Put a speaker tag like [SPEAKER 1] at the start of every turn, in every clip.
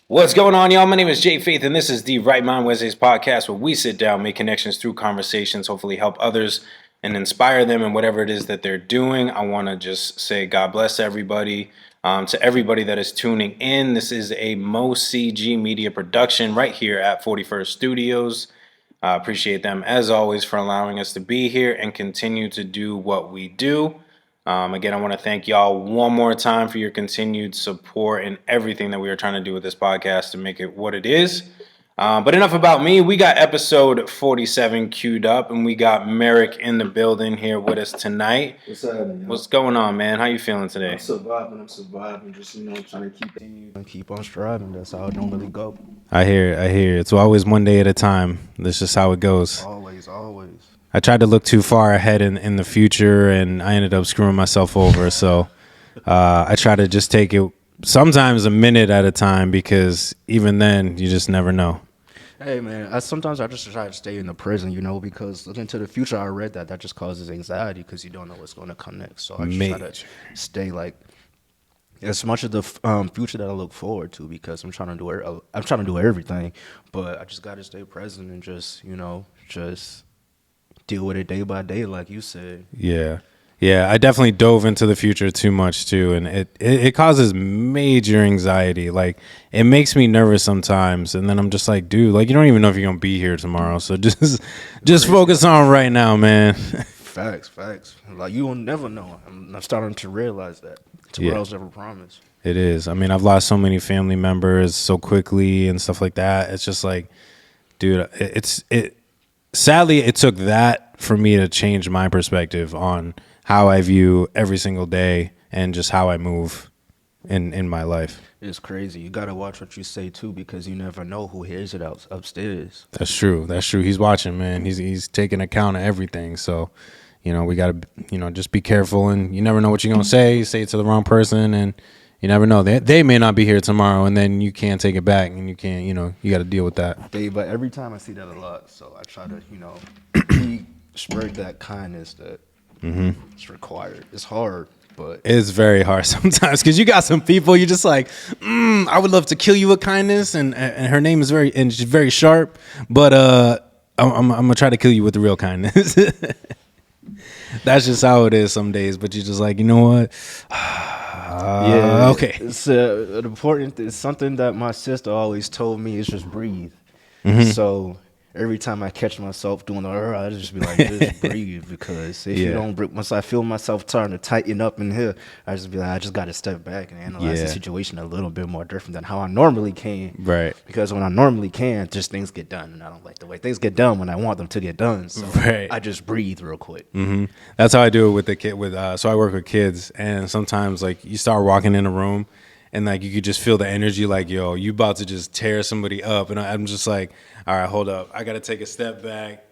[SPEAKER 1] What's going on, y'all? My name is Jay Faith, and this is the Right Mind Wednesdays podcast, where we sit down, make connections through conversations, hopefully help others and inspire them in whatever it is that they're doing. I want to just say God bless everybody. To everybody that is tuning in, this is a MOCG media production right here at 41st Studios. I appreciate them, as always, for allowing us to be here and continue to do what we do. Again, I want to thank y'all one more time for your continued support and everything that we are trying to do with this podcast to make it what it is. But enough about me. We got episode 47 queued up, and we got Merrick in the building here with us tonight.
[SPEAKER 2] What's happening?
[SPEAKER 1] What's going on, man? How you feeling today?
[SPEAKER 2] I'm surviving. Just, trying to keep on striving. That's how it normally go.
[SPEAKER 1] I hear. It's always one day at a time. That's just how it goes.
[SPEAKER 2] Always.
[SPEAKER 1] I tried to look too far ahead in the future, and I ended up screwing myself over. So I try to just take it sometimes a minute at a time, because even then, you just never know.
[SPEAKER 2] Hey, man, sometimes I just try to stay in the present, because looking to the future, I read that just causes anxiety because you don't know what's going to come next. So I just try to stay, as much of the future that I look forward to, because I'm trying to do everything, but I just got to stay present and just deal with it day by day, like you said.
[SPEAKER 1] Yeah, I definitely dove into the future too much too, and it causes major anxiety. Like, it makes me nervous sometimes, and then I'm just like, dude, like, you don't even know if you're gonna be here tomorrow, so just focus on right now, man.
[SPEAKER 2] Facts. Like, you will never know. I'm starting to realize that. Tomorrow's never promised.
[SPEAKER 1] It is. I mean, I've lost so many family members so quickly and stuff like that. It's just like, dude, sadly, it took that for me to change my perspective on how I view every single day and just how I move in my life.
[SPEAKER 2] It's crazy. You got to watch what you say, too, because you never know who hears it upstairs.
[SPEAKER 1] That's true. He's watching, man. He's taking account of everything. So, we got to, just be careful, and you never know what you're going to say. You say it to the wrong person, and you never know. They may not be here tomorrow, and then you can't take it back, and you can't, you got to deal with that.
[SPEAKER 2] But every time I see that a lot, so I try to, spread that kindness that it's required. It's hard, but
[SPEAKER 1] it's very hard sometimes, because you got some people you're just like, I would love to kill you with kindness, and her name is she's very sharp, but I'm gonna try to kill you with the real kindness. That's just how it is some days, but you're just like, you know what? Okay.
[SPEAKER 2] It's important. It's something that my sister always told me is just breathe. So every time I catch myself doing the I just be like, just breathe, because if you don't breathe, once I feel myself starting to tighten up in here, I just be like, I just got to step back and analyze the situation a little bit more different than how I normally can.
[SPEAKER 1] Right.
[SPEAKER 2] Because when I normally can, just things get done, and I don't like the way things get done when I want them to get done. So I just breathe real quick.
[SPEAKER 1] That's how I do it with the kid. So I work with kids, and sometimes, like, you start walking in a room, and like you could just feel the energy, like, yo, you about to just tear somebody up, and I'm just like, all right, hold up, I gotta take a step back.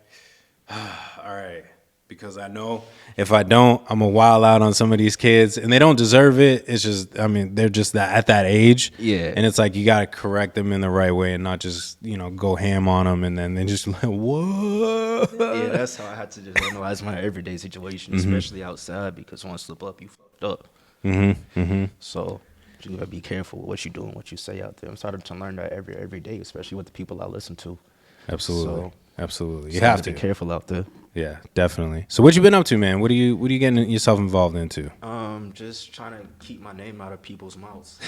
[SPEAKER 1] All right, because I know if I don't, I'm gonna wild out on some of these kids, and they don't deserve it. It's just, I mean, they're just at that age, and it's like you gotta correct them in the right way, and not just go ham on them, and then they just like, what?
[SPEAKER 2] Yeah, that's how I had to just analyze my everyday situation, especially outside, because once you slip up, you fucked up. So you gotta be careful with what you do and what you say out there. I'm starting to learn that every day, especially with the people I listen to.
[SPEAKER 1] Absolutely. You have to
[SPEAKER 2] be careful out there.
[SPEAKER 1] Yeah, definitely. So what you been up to, man? What are you getting yourself involved into?
[SPEAKER 2] Just trying to keep my name out of people's mouths.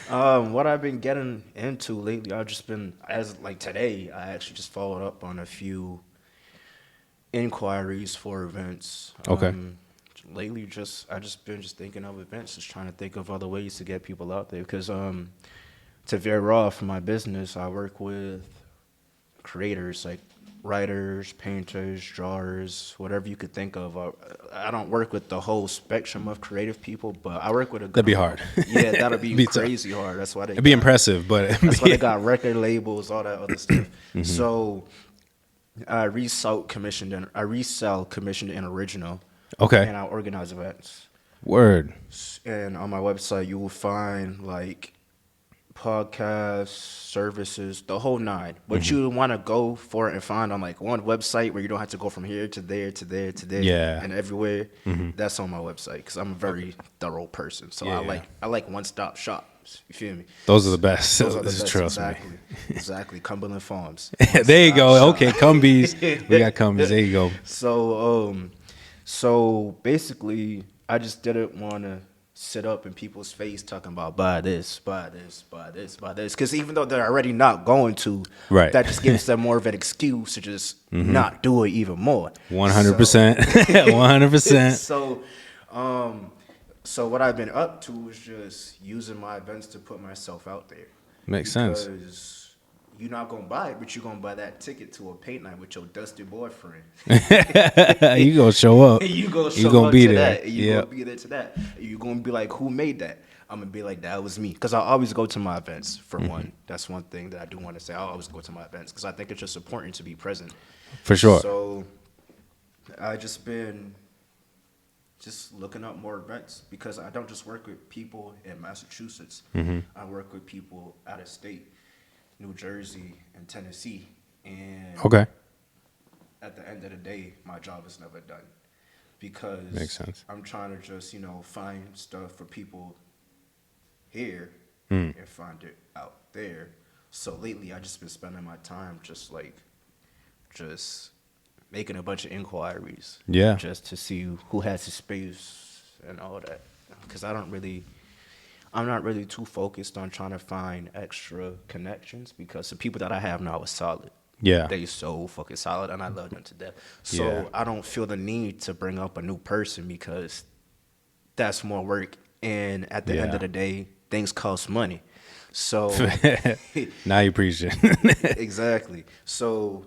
[SPEAKER 2] What I've been getting into lately, I've just been, today, I actually just followed up on a few inquiries for events.
[SPEAKER 1] Okay.
[SPEAKER 2] Lately, I just been thinking of events, just trying to think of other ways to get people out there. Because to veer off my business, I work with creators, like writers, painters, drawers, whatever you could think of. I don't work with the whole spectrum of creative people, but I work with a good.
[SPEAKER 1] That'd be hard.
[SPEAKER 2] Yeah, that'd be crazy hard. That's why
[SPEAKER 1] it'd be impressive, but
[SPEAKER 2] that's why they got record labels, all that other stuff. So I resell commissioned and original.
[SPEAKER 1] Okay.
[SPEAKER 2] And I organize events.
[SPEAKER 1] Word.
[SPEAKER 2] And on my website, you will find like podcasts, services, the whole nine. What you want to go for and find on like one website where you don't have to go from here to there to there to there and everywhere. That's on my website, because I'm a very thorough person. So I like one-stop shop. Farms. You feel me?
[SPEAKER 1] Those are the best.
[SPEAKER 2] Those are the best.
[SPEAKER 1] Trust
[SPEAKER 2] Exactly.
[SPEAKER 1] me.
[SPEAKER 2] Exactly. Cumberland Farms.
[SPEAKER 1] There you go.
[SPEAKER 2] Shot.
[SPEAKER 1] Okay, Cumbies. We got Cumbies. There you go.
[SPEAKER 2] So basically, I just didn't want to sit up in people's face talking about buy this, buy this, buy this, buy this. Because even though they're already not going to,
[SPEAKER 1] Right.
[SPEAKER 2] that just gives them more of an excuse to just not do it even more.
[SPEAKER 1] 100%. 100%.
[SPEAKER 2] So what I've been up to is just using my events to put myself out there.
[SPEAKER 1] Makes sense.
[SPEAKER 2] Because you're not going to buy it, but you're going to buy that ticket to a paint night with your dusty boyfriend.
[SPEAKER 1] You gonna show up.
[SPEAKER 2] You gonna
[SPEAKER 1] You gonna be there.
[SPEAKER 2] That. You gonna be there to that. You gonna be like, who made that? I'm gonna be like, that was me. Because I always go to my events, for one. That's one thing that I do want to say. I always go to my events because I think it's just important to be present.
[SPEAKER 1] For sure.
[SPEAKER 2] So I just been looking up more events because I don't just work with people in Massachusetts. I work with people out of state, New Jersey and Tennessee. And
[SPEAKER 1] Okay.
[SPEAKER 2] at the end of the day, my job is never done because
[SPEAKER 1] Makes sense.
[SPEAKER 2] I'm trying to just, find stuff for people here and find it out there. So lately, I just been spending my time just making a bunch of inquiries.
[SPEAKER 1] Yeah.
[SPEAKER 2] Just to see who has the space and all that. Because I'm not really too focused on trying to find extra connections because the people that I have now are solid.
[SPEAKER 1] Yeah.
[SPEAKER 2] They so fucking solid, and I love them to death. So
[SPEAKER 1] Yeah.
[SPEAKER 2] I don't feel the need to bring up a new person because that's more work. And at the end of the day, things cost money. So
[SPEAKER 1] Now you preaching.
[SPEAKER 2] exactly. So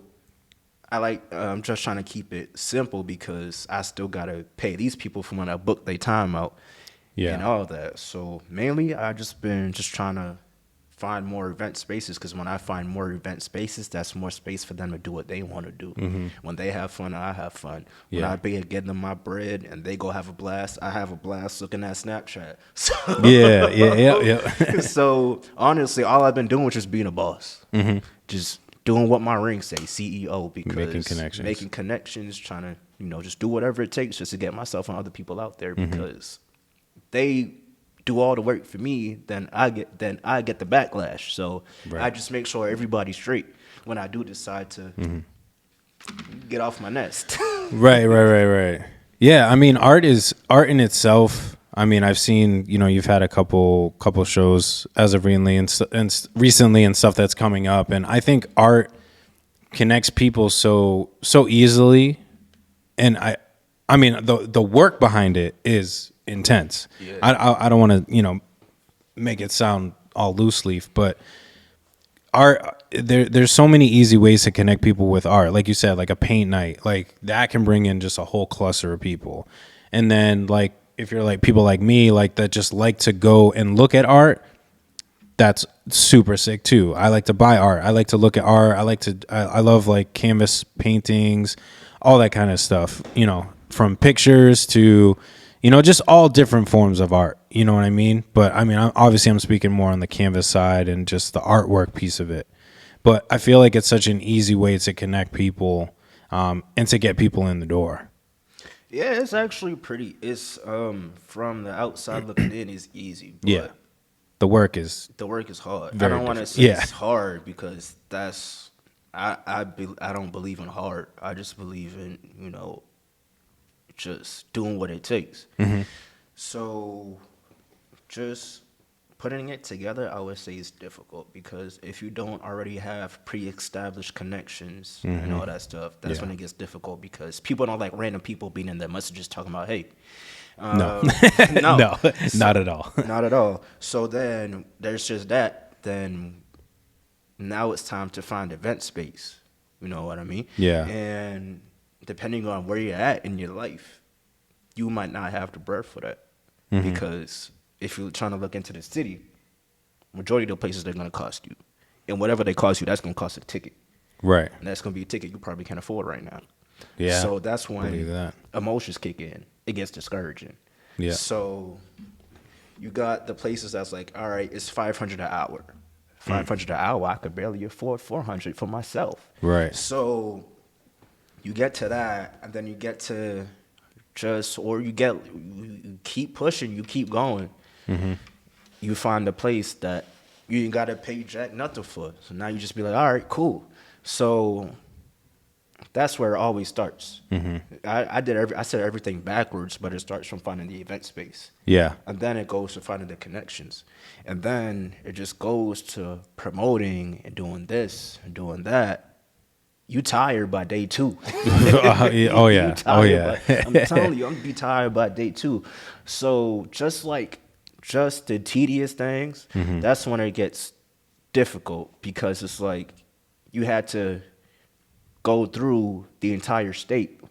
[SPEAKER 2] I'm just trying to keep it simple because I still gotta pay these people for when I book their time out.
[SPEAKER 1] Yeah.
[SPEAKER 2] And all that. So mainly, I just been trying to find more event spaces because when I find more event spaces, that's more space for them to do what they want to do. When they have fun, I have fun. When I be getting them my bread and they go have a blast, I have a blast looking at Snapchat. So,
[SPEAKER 1] Yeah.
[SPEAKER 2] So honestly, all I've been doing is just being a boss. Just doing what my ring say, CEO, because making connections, trying to just do whatever it takes just to get myself and other people out there because they do all the work for me, then I get the backlash. So I just make sure everybody's straight when I do decide to get off my nest.
[SPEAKER 1] Right. Yeah, I mean, art in itself. I mean, I've seen, you've had a couple shows as of recently and stuff that's coming up, and I think art connects people so easily, and I mean, the work behind it is intense. Yeah. I don't want to make it sound all loose leaf, but art there's so many easy ways to connect people with art. Like you said, like a paint night, like that can bring in just a whole cluster of people. And then like if you're like people like me, like that just like to go and look at art, that's super sick too. I like to buy art. I like to look at art. I love like canvas paintings, all that kind of stuff, from pictures to just all different forms of art. You know what I mean? But I mean, I'm speaking more on the canvas side and just the artwork piece of it. But I feel like it's such an easy way to connect people and to get people in the door.
[SPEAKER 2] Yeah, it's actually pretty. It's from the outside looking in is easy. But
[SPEAKER 1] yeah, the work is
[SPEAKER 2] hard. I don't want to say it's hard because I don't believe in hard. I just believe in just doing what it takes. So just putting it together, I would say is difficult because if you don't already have pre-established connections and all that stuff, that's when it gets difficult because people don't like random people being in their messages talking about, hey.
[SPEAKER 1] No, not at all.
[SPEAKER 2] Not at all. So then there's just that. Then now it's time to find event space. You know what I mean?
[SPEAKER 1] Yeah.
[SPEAKER 2] And depending on where you're at in your life, you might not have the breath for that. Because if you're trying to look into the city, majority of the places they're going to cost you. And whatever they cost you, that's going to cost a ticket.
[SPEAKER 1] Right.
[SPEAKER 2] And that's going to be a ticket you probably can't afford right now.
[SPEAKER 1] Yeah.
[SPEAKER 2] So that's when emotions kick in. It gets discouraging.
[SPEAKER 1] Yeah.
[SPEAKER 2] So you got the places that's like, all right, it's $500 an hour. $500 an hour, I could barely afford $400 for myself.
[SPEAKER 1] Right.
[SPEAKER 2] So you get to that, and then you get to you keep pushing, you keep going. you find a place that you ain't gotta pay jack nothing for. So now you just be like, all right, cool. So that's where it always starts. I said everything backwards, but it starts from finding the event space.
[SPEAKER 1] Yeah.
[SPEAKER 2] And then it goes to finding the connections. And then it just goes to promoting and doing this and doing that. You tired by day 2.
[SPEAKER 1] Oh yeah. Oh yeah.
[SPEAKER 2] I'm telling you, I'm gonna be tired by day 2. So just the tedious things, that's when it gets difficult, because it's like you had to go through the entire state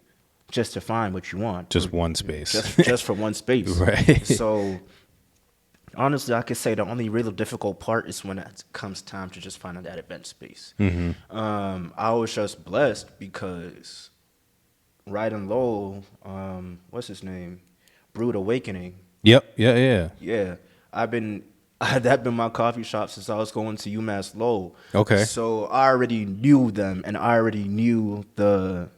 [SPEAKER 2] just to find what you want.
[SPEAKER 1] Just one space.
[SPEAKER 2] Just for one space.
[SPEAKER 1] Right.
[SPEAKER 2] So honestly, I could say the only really difficult part is when it comes time to just finding that event space. I was just blessed because right and low, what's his name? Brewed Awakening.
[SPEAKER 1] Yep. Yeah.
[SPEAKER 2] Yeah. That been my coffee shop since I was going to UMass Lowell.
[SPEAKER 1] Okay.
[SPEAKER 2] So I already knew them and I already knew the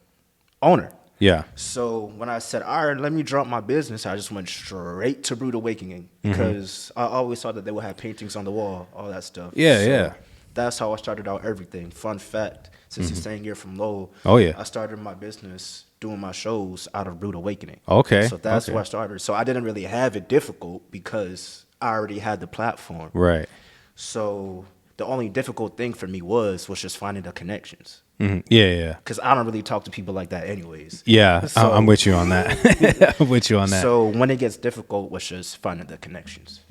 [SPEAKER 2] owner.
[SPEAKER 1] Yeah.
[SPEAKER 2] So when I said, all right, let me drop my business, I just went straight to Brewed Awakening, because I always thought that they would have paintings on the wall, all that stuff.
[SPEAKER 1] Yeah,
[SPEAKER 2] So
[SPEAKER 1] yeah.
[SPEAKER 2] That's how I started out everything. Fun fact, since he's staying here from Lowell,
[SPEAKER 1] Oh, yeah.
[SPEAKER 2] I started my business doing my shows out of Brewed Awakening.
[SPEAKER 1] Okay.
[SPEAKER 2] So that's
[SPEAKER 1] okay.
[SPEAKER 2] where I started. So I didn't really have it difficult because I already had the platform.
[SPEAKER 1] Right.
[SPEAKER 2] So the only difficult thing for me was just finding the connections.
[SPEAKER 1] Yeah.
[SPEAKER 2] Because I don't really talk to people like that anyways.
[SPEAKER 1] Yeah.
[SPEAKER 2] So-
[SPEAKER 1] I'm with you on that. I'm with you on that.
[SPEAKER 2] So when it gets difficult, was just finding the connections.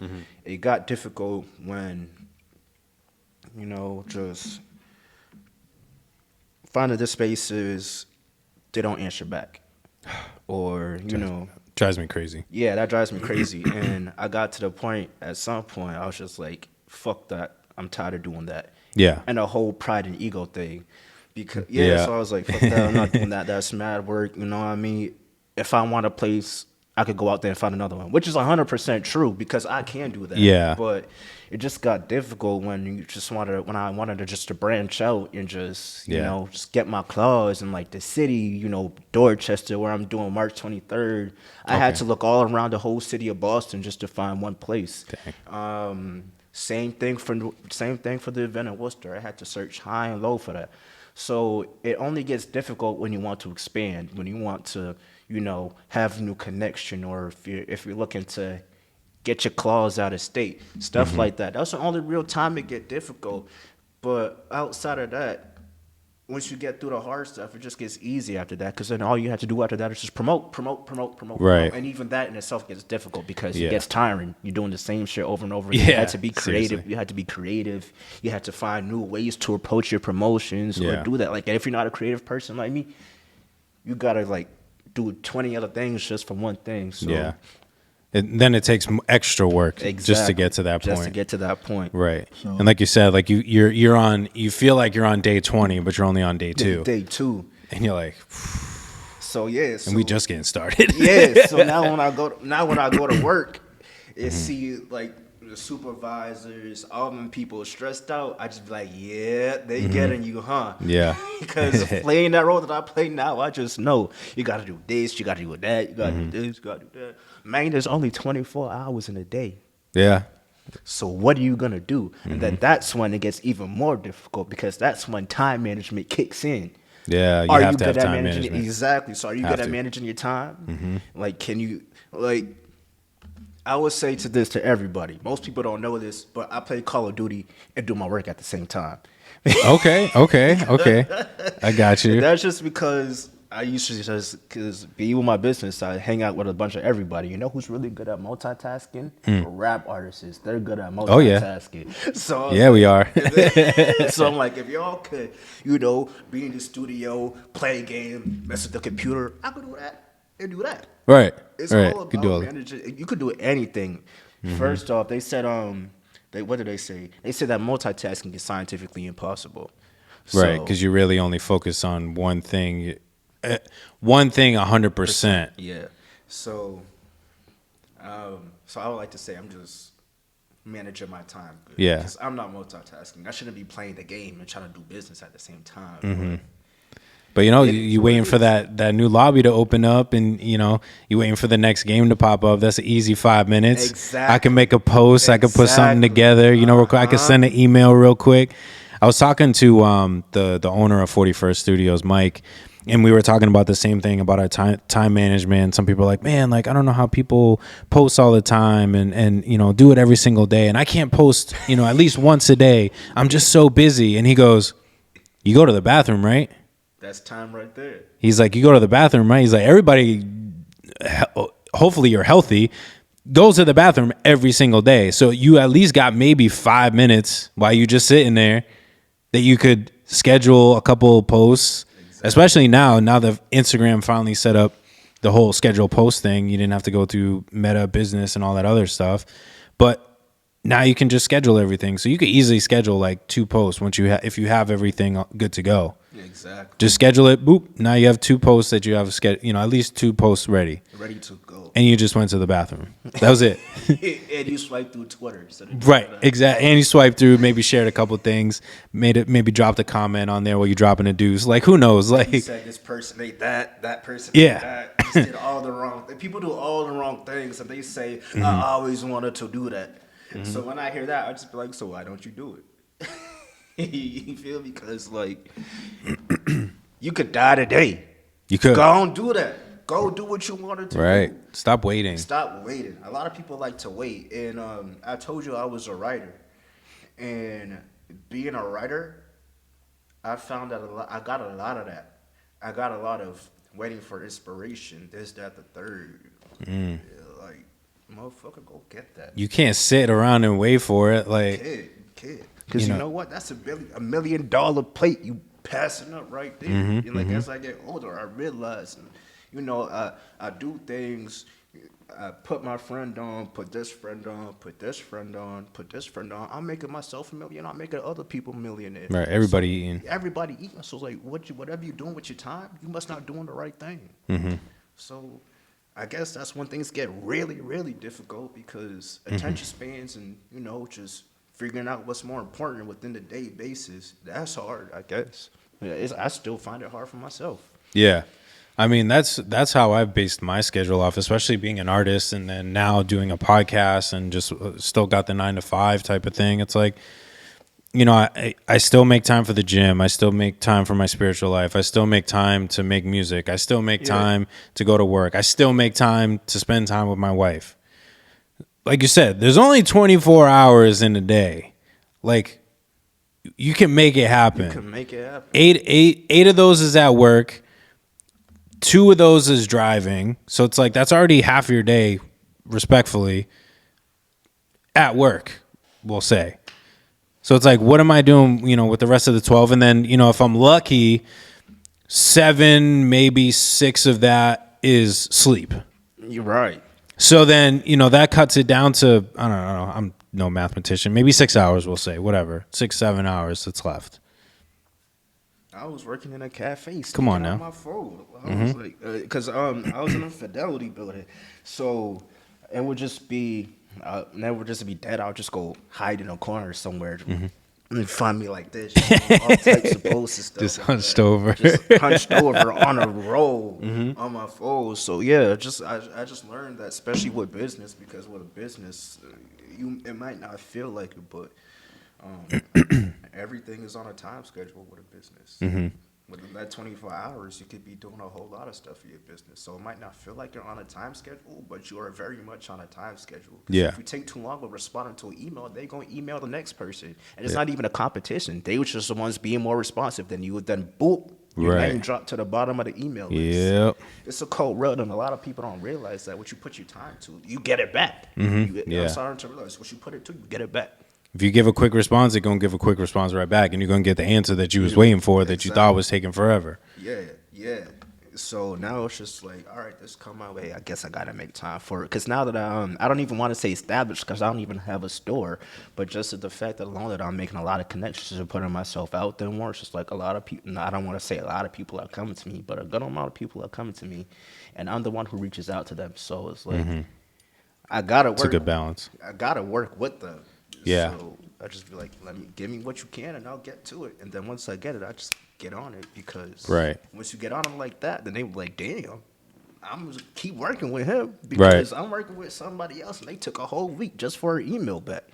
[SPEAKER 2] It got difficult when, just finding the spaces, they don't answer back. Or,
[SPEAKER 1] drives me crazy.
[SPEAKER 2] yeah, that drives me crazy. And I got to the point, at some point, I was just like, fuck that. I'm tired of doing that.
[SPEAKER 1] Yeah.
[SPEAKER 2] And the whole pride and ego thing. Because
[SPEAKER 1] Yeah.
[SPEAKER 2] so I was like, fuck that, I'm not doing that. That's mad work. You know what I mean? If I want a place, I could go out there and find another one, which is 100% true, because I can do that.
[SPEAKER 1] Yeah.
[SPEAKER 2] But it just got difficult when I wanted to branch out and just, just get my claws in like the city, Dorchester, where I'm doing March 23rd. I had
[SPEAKER 1] Okay.
[SPEAKER 2] to look all around the whole city of Boston just to find one place.
[SPEAKER 1] Dang.
[SPEAKER 2] Same thing for the event in Worcester. I had to search high and low for that. So it only gets difficult when you want to expand, when you want to, have new connection, or if you're looking to get your claws out of state, stuff like that. That's the only real time it get difficult. But outside of that, once you get through the hard stuff, it just gets easy after that, because then all you have to do after that is just promote.
[SPEAKER 1] Right.
[SPEAKER 2] And even that in itself gets difficult, because
[SPEAKER 1] Yeah.
[SPEAKER 2] it gets tiring. You're doing the same shit over and over again.
[SPEAKER 1] Yeah,
[SPEAKER 2] You had to be creative.
[SPEAKER 1] seriously.
[SPEAKER 2] You had to be creative. You had to find new ways to approach your promotions
[SPEAKER 1] Yeah.
[SPEAKER 2] or do that. Like, if you're not a creative person like me, you gotta do 20 other things just for one thing. So
[SPEAKER 1] Yeah. Then it takes extra work just to get to that point.
[SPEAKER 2] Just to get to that point.
[SPEAKER 1] Right. And like you said, like you feel like you're on day 20, but you're only on day 2.
[SPEAKER 2] Day 2.
[SPEAKER 1] And you're like,
[SPEAKER 2] So yeah.
[SPEAKER 1] and we just getting started.
[SPEAKER 2] Yeah. So now when I go to work and see like the supervisors, all them people stressed out, I just be like, yeah, they getting you, huh?
[SPEAKER 1] Yeah.
[SPEAKER 2] Because playing that role that I play now, I just know you got to do this, you got to do that, you got to do this, you got to do that. Man, there's only 24 hours in a day.
[SPEAKER 1] Yeah.
[SPEAKER 2] So what are you going to do? And then that's when it gets even more difficult, because that's when time management kicks in.
[SPEAKER 1] Yeah. You
[SPEAKER 2] Are
[SPEAKER 1] have
[SPEAKER 2] you
[SPEAKER 1] to have
[SPEAKER 2] good at
[SPEAKER 1] time
[SPEAKER 2] managing?
[SPEAKER 1] management.
[SPEAKER 2] Exactly. So are you
[SPEAKER 1] Have
[SPEAKER 2] good at
[SPEAKER 1] to.
[SPEAKER 2] managing your time? Like, can you, I would say to everybody, most people don't know this, but I play Call of Duty and do my work at the same time.
[SPEAKER 1] Okay. I got you.
[SPEAKER 2] That's just because I used to just be with my business, I hang out with a bunch of everybody. You know who's really good at multitasking? Rap artists. They're good at multitasking.
[SPEAKER 1] Oh, yeah.
[SPEAKER 2] So
[SPEAKER 1] Yeah, we are.
[SPEAKER 2] so I'm like, if y'all could, be in the studio, play a game, mess with the computer, I could do that and do that.
[SPEAKER 1] Right.
[SPEAKER 2] It's
[SPEAKER 1] Right.
[SPEAKER 2] all
[SPEAKER 1] Could do all
[SPEAKER 2] about
[SPEAKER 1] that.
[SPEAKER 2] managing. You could do anything. First off, they said what did they say? They said that multitasking is scientifically impossible.
[SPEAKER 1] Right.
[SPEAKER 2] So-
[SPEAKER 1] Because you really only focus on one thing. 100%.
[SPEAKER 2] Yeah. So I would like to say I'm just managing my time good.
[SPEAKER 1] Yeah.
[SPEAKER 2] Because I'm not multitasking. I shouldn't be playing the game and trying to do business at the same time.
[SPEAKER 1] But you waiting for that new lobby to open up, and you waiting for the next game to pop up. That's an easy 5 minutes.
[SPEAKER 2] Exactly.
[SPEAKER 1] I can make a post. I can put something together. Real quick. I can send an email real quick. I was talking to the owner of 41st Studios, Mike, and we were talking about the same thing about our time management. Some people are like, man, like I don't know how people post all the time and do it every single day, and I can't post at least once a day. I'm just so busy. And he goes, you go to the bathroom, right?
[SPEAKER 2] That's time right there.
[SPEAKER 1] He's like, you go to the bathroom, right? He's like, everybody, hopefully you're healthy, goes to the bathroom every single day. So you at least got maybe 5 minutes while you just sitting there that you could schedule a couple posts, especially now that Instagram finally set up the whole schedule post thing. You didn't have to go through Meta Business and all that other stuff. But now you can just schedule everything. So you could easily schedule like 2 posts if you have everything good to go.
[SPEAKER 2] Exactly.
[SPEAKER 1] Just schedule it. Boop. Now you have 2 posts that you have at least 2 posts ready.
[SPEAKER 2] Ready to go.
[SPEAKER 1] And you just went to the bathroom. That was it.
[SPEAKER 2] And you swipe through Twitter.
[SPEAKER 1] Right. Exactly. And you swiped through, maybe shared a couple things, maybe dropped a comment on there while you're dropping a deuce. Like, who knows? Like,
[SPEAKER 2] you said this person ate that person ate that. Just did all the wrong things. People do all the wrong things, and they say, I always wanted to do that. So when I hear that, I just be like, so why don't you do it? You feel me? Because, like, you could die today.
[SPEAKER 1] You could.
[SPEAKER 2] Go and do that. Go do what you wanted to do.
[SPEAKER 1] Right. Stop waiting.
[SPEAKER 2] Stop waiting. A lot of people like to wait. And I told you I was a writer. And being a writer, I found that I got a lot of that. I got a lot of waiting for inspiration, this, that, the third. Like, motherfucker, go get that.
[SPEAKER 1] You can't sit around and wait for it. Like,
[SPEAKER 2] Kid. Because you know what? That's $1 million plate you passing up right there. And like as I get older, I realize, I do things. I put my friend on, put this friend on, put this friend on, put this friend on. I'm making myself a millionaire. I'm making other people millionaires.
[SPEAKER 1] Right. Everybody eating.
[SPEAKER 2] Everybody eating. So it's like, whatever you're doing with your time, you must not doing the right thing. So I guess that's when things get really, really difficult because attention spans and, just figuring out what's more important within the day basis, that's hard, I guess. I still find it hard for myself.
[SPEAKER 1] Yeah. I mean, that's how I've based my schedule off, especially being an artist and then now doing a podcast and just still got the 9-to-5 type of thing. It's like, I still make time for the gym. I still make time for my spiritual life. I still make time to make music. I still make time to go to work. I still make time to spend time with my wife. Like you said, there's only 24 hours in a day. Like, you can make it happen.
[SPEAKER 2] You can make it happen.
[SPEAKER 1] Eight of those is at work. 2 of those is driving. So it's like that's already half your day, respectfully, at work, we'll say. So it's like, what am I doing, with the rest of the 12? And then, if I'm lucky, 7, maybe 6 of that is sleep.
[SPEAKER 2] You're right.
[SPEAKER 1] So then, that cuts it down to, I don't know, I'm no mathematician, maybe 6 hours, we'll say, whatever, 6-7 hours that's left.
[SPEAKER 2] I was working in a cafe.
[SPEAKER 1] Come on now.
[SPEAKER 2] On my phone. I was like, because I was in a fidelity building, so it would just be, dead. I'll just go hide in a corner somewhere. And find me like this, all types of posts and stuff.
[SPEAKER 1] Just
[SPEAKER 2] like
[SPEAKER 1] hunched
[SPEAKER 2] that.
[SPEAKER 1] over.
[SPEAKER 2] Just hunched over on a roll on my phone. So yeah, I just learned that, especially with business, because with a business, it might not feel like it, but everything is on a time schedule with a business. Within that 24 hours, you could be doing a whole lot of stuff for your business. So it might not feel like you're on a time schedule, but you are very much on a time schedule.
[SPEAKER 1] Yeah.
[SPEAKER 2] If you take too long with responding to an email, they're going to email the next person. And it's not even a competition. They were just the ones being more responsive than you. Then, boop, your name dropped to the bottom of the email list.
[SPEAKER 1] Yep.
[SPEAKER 2] It's a cold road, and a lot of people don't realize that what you put your time to, you get it back.
[SPEAKER 1] Yeah.
[SPEAKER 2] I'm starting to realize what you put it to, you get it back.
[SPEAKER 1] If you give a quick response, it's going to give a quick response right back, and you're going to get the answer that you was waiting for that you thought was taking forever.
[SPEAKER 2] Yeah. So now it's just like, all right, this come my way. I guess I got to make time for it. Because now that I don't even want to say established because I don't even have a store, but just the fact that alone that I'm making a lot of connections and putting myself out there more, it's just like a lot of people, I don't want to say a lot of people are coming to me, but a good amount of people are coming to me, and I'm the one who reaches out to them. So it's like, I got to work.
[SPEAKER 1] It's a good balance.
[SPEAKER 2] I got to work with them.
[SPEAKER 1] Yeah.
[SPEAKER 2] So I just be like, give me what you can and I'll get to it. And then once I get it, I just get on it, because
[SPEAKER 1] Right.
[SPEAKER 2] once you get on them like that, then they be like, damn, I'm gonna keep working with him
[SPEAKER 1] Right.
[SPEAKER 2] because I'm working with somebody else, and they took a whole week just for an email back.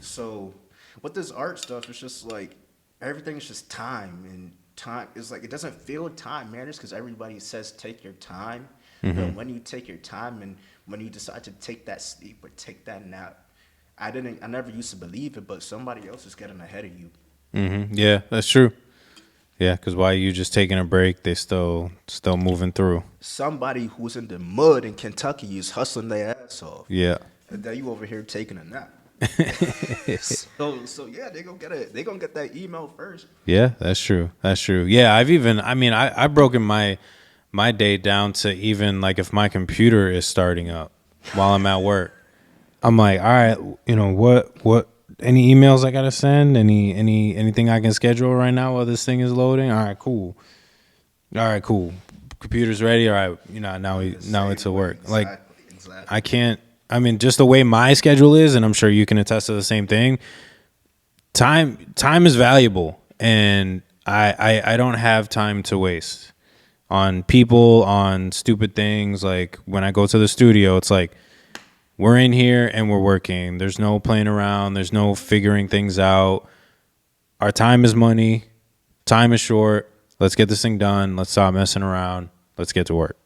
[SPEAKER 2] So with this art stuff, it's just like everything's just time, and time is like, it doesn't feel time matters because everybody says take your time. But when you take your time and when you decide to take that sleep or take that nap, I never used to believe it, but somebody else is getting ahead of you.
[SPEAKER 1] Yeah, that's true. Yeah, because while you just taking a break, they still moving through.
[SPEAKER 2] Somebody who's in the mud in Kentucky is hustling their ass off.
[SPEAKER 1] Yeah.
[SPEAKER 2] And then you over here taking a nap. So yeah, they gonna get that email first.
[SPEAKER 1] Yeah, that's true. That's true. Yeah, I've broken my day down to even like if my computer is starting up while I'm at work. I'm like, all right, what any emails I gotta send, anything I can schedule right now while this thing is loading. All right, cool. Computer's ready. All right, now it's at work. Like
[SPEAKER 2] Exactly.
[SPEAKER 1] I can't. I mean, just the way my schedule is, and I'm sure you can attest to the same thing. Time is valuable, and I don't have time to waste on people, on stupid things. Like when I go to the studio, it's like we're in here and we're working. There's no playing around. There's no figuring things out. Our time is money. Time is short. Let's get this thing done. Let's stop messing around. Let's get to work.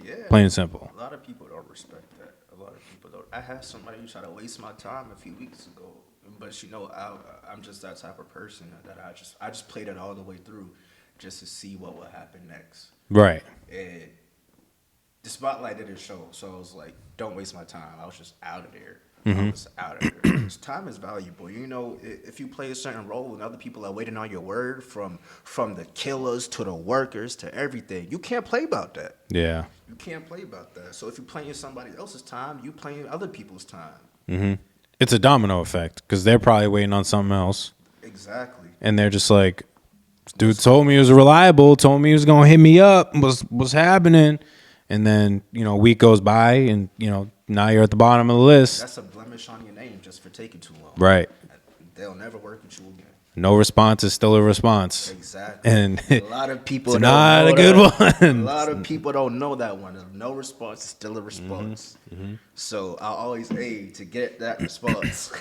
[SPEAKER 2] Yeah.
[SPEAKER 1] Plain and simple.
[SPEAKER 2] A lot of people don't respect that. A lot of people don't. I had somebody who tried to waste my time a few weeks ago, but I'm just that type of person that I just played it all the way through, just to see what would happen next.
[SPEAKER 1] Right.
[SPEAKER 2] And the spotlight didn't show, so I was like, don't waste my time. I was just out of there. I was out of there. 'Cause time is valuable. If you play a certain role and other people are waiting on your word, from the killers to the workers to everything, you can't play about that.
[SPEAKER 1] Yeah.
[SPEAKER 2] You can't play about that. So if you're playing somebody else's time, you playing other people's time.
[SPEAKER 1] It's a domino effect because they're probably waiting on something else.
[SPEAKER 2] Exactly.
[SPEAKER 1] And they're just like, dude told me he was reliable, told me he was going to hit me up, what's happening? And then, a week goes by and, now you're at the bottom of the list.
[SPEAKER 2] That's a blemish on your name just for taking too long.
[SPEAKER 1] Right.
[SPEAKER 2] They'll never work with you again.
[SPEAKER 1] No response is still a response.
[SPEAKER 2] Exactly.
[SPEAKER 1] And
[SPEAKER 2] a lot of people
[SPEAKER 1] it's
[SPEAKER 2] don't
[SPEAKER 1] not
[SPEAKER 2] know
[SPEAKER 1] a good
[SPEAKER 2] that.
[SPEAKER 1] one.
[SPEAKER 2] A lot of people don't know that one. No response is still a response. So I'll always aim to get that response.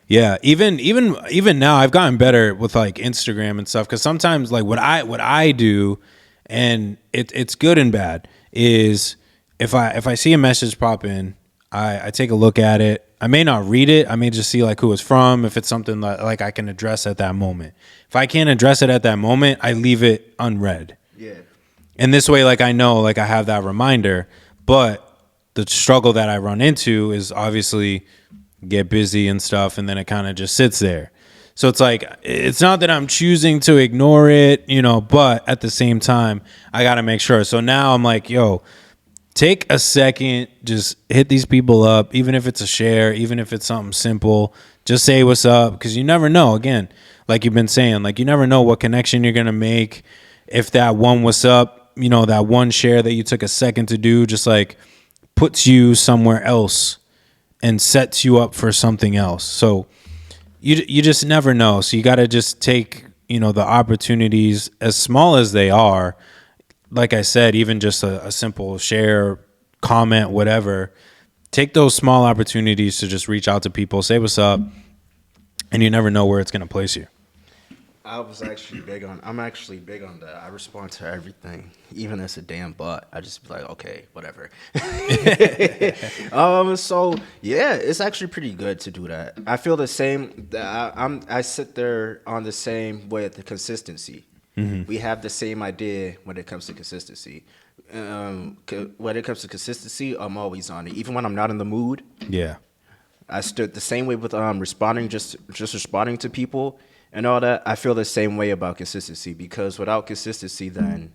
[SPEAKER 1] Yeah, even now I've gotten better with like Instagram and stuff, because sometimes like what I do, and it's good and bad, is if I see a message pop in, I take a look at it. I may not read it. I may just see like who it's from, if it's something that like I can address at that moment. If I can't address it at that moment, I leave it unread.
[SPEAKER 2] Yeah.
[SPEAKER 1] And this way, like I know, like I have that reminder. But the struggle that I run into is obviously get busy and stuff, and then it kind of just sits there. So it's like, it's not that I'm choosing to ignore it, but at the same time, I got to make sure. So now I'm like, yo, take a second, just hit these people up, even if it's a share, even if it's something simple, just say what's up, because you never know. Again, like you've been saying, like you never know what connection you're going to make. If that one what's up, that one share that you took a second to do, just like puts you somewhere else and sets you up for something else. So you just never know. So you got to just take, the opportunities as small as they are. Like I said, even just a simple share, comment, whatever. Take those small opportunities to just reach out to people, say what's up, and you never know where it's going to place you.
[SPEAKER 2] I'm actually big on that. I respond to everything, even as a damn bot. I just be like, okay, whatever. So yeah, it's actually pretty good to do that. I feel the same. I sit there on the same with the consistency. We have the same idea when it comes to consistency. When it comes to consistency, I'm always on it, even when I'm not in the mood.
[SPEAKER 1] Yeah,
[SPEAKER 2] I stood the same way with responding, just responding to people and all that. I feel the same way about consistency, because without consistency, then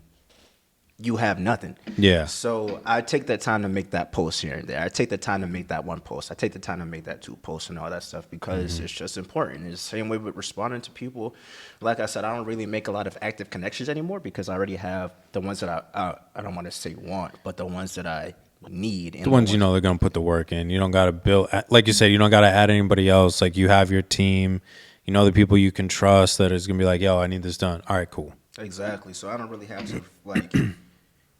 [SPEAKER 2] you have nothing.
[SPEAKER 1] Yeah.
[SPEAKER 2] So I take that time to make that post here and there. I take the time to make that one post. I take the time to make that two posts and all that stuff, because it's just important. It's the same way with responding to people. Like I said, I don't really make a lot of active connections anymore, because I already have the ones that I don't want to say want, but the ones that I need. And
[SPEAKER 1] the ones they're going to put the work in. You don't got to build, like you said, you don't got to add anybody else. Like you have your team, the people you can trust that is going to be like, yo, I need this done. All right, cool.
[SPEAKER 2] Exactly. So I don't really have to like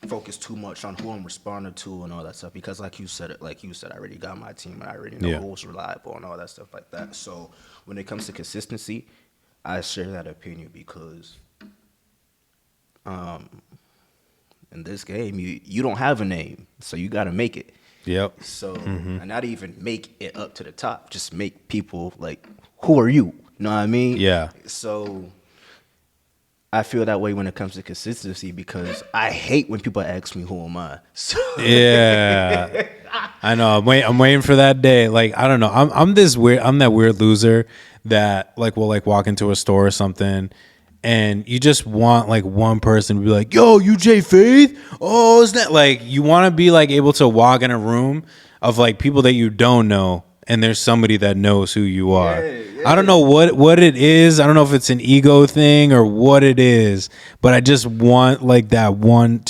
[SPEAKER 2] focus too much on who I'm responding to and all that stuff because, like you said, I already got my team and I already know
[SPEAKER 1] Yeah.
[SPEAKER 2] who's reliable and all that stuff like that. So when it comes to consistency, I share that opinion because in this game you don't have a name, so you got to make it.
[SPEAKER 1] Yep.
[SPEAKER 2] So and not even make it up to the top, just make people like, who are you? You know what I mean?
[SPEAKER 1] Yeah.
[SPEAKER 2] So I feel that way when it comes to consistency because I hate when people ask me who am I. So
[SPEAKER 1] Yeah. I know. I'm waiting for that day. Like, I don't know. I'm that weird loser that like will like walk into a store or something and you just want like one person to be like, "Yo, you Jay Faith?" Oh, isn't that like you want to be like able to walk in a room of like people that you don't know and there's somebody that knows who you are. I don't know what it is. I don't know if it's an ego thing or what it is, but I just want like that one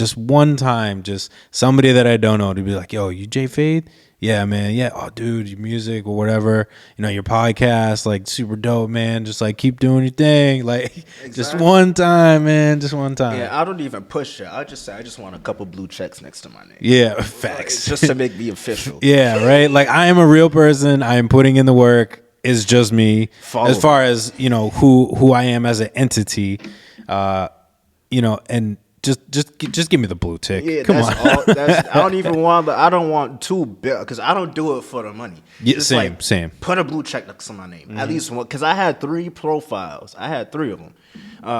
[SPEAKER 1] time, just somebody that I don't know to be like, "Yo, you Jay Faith? Yeah, man. Yeah. Oh, dude, your music or whatever, your podcast, like super dope, man. Just like keep doing your thing. Like just one time, man. Just one time."
[SPEAKER 2] yeah, I don't even push it. I just say I just want a couple blue checks next to my name.
[SPEAKER 1] Yeah, facts.
[SPEAKER 2] Just to make me official.
[SPEAKER 1] Yeah, right. Like I am a real person. I am putting in the work. It's just me.
[SPEAKER 2] Follow
[SPEAKER 1] as far as who I am as an entity, and just give me the blue tick.
[SPEAKER 2] Yeah,
[SPEAKER 1] Come
[SPEAKER 2] that's
[SPEAKER 1] on.
[SPEAKER 2] all. I don't even want. I don't want two bills because I don't do it for the money.
[SPEAKER 1] Yeah,
[SPEAKER 2] Just
[SPEAKER 1] same.
[SPEAKER 2] Put a blue check next to my name. At least one, because I had 3 profiles. I had 3 of them.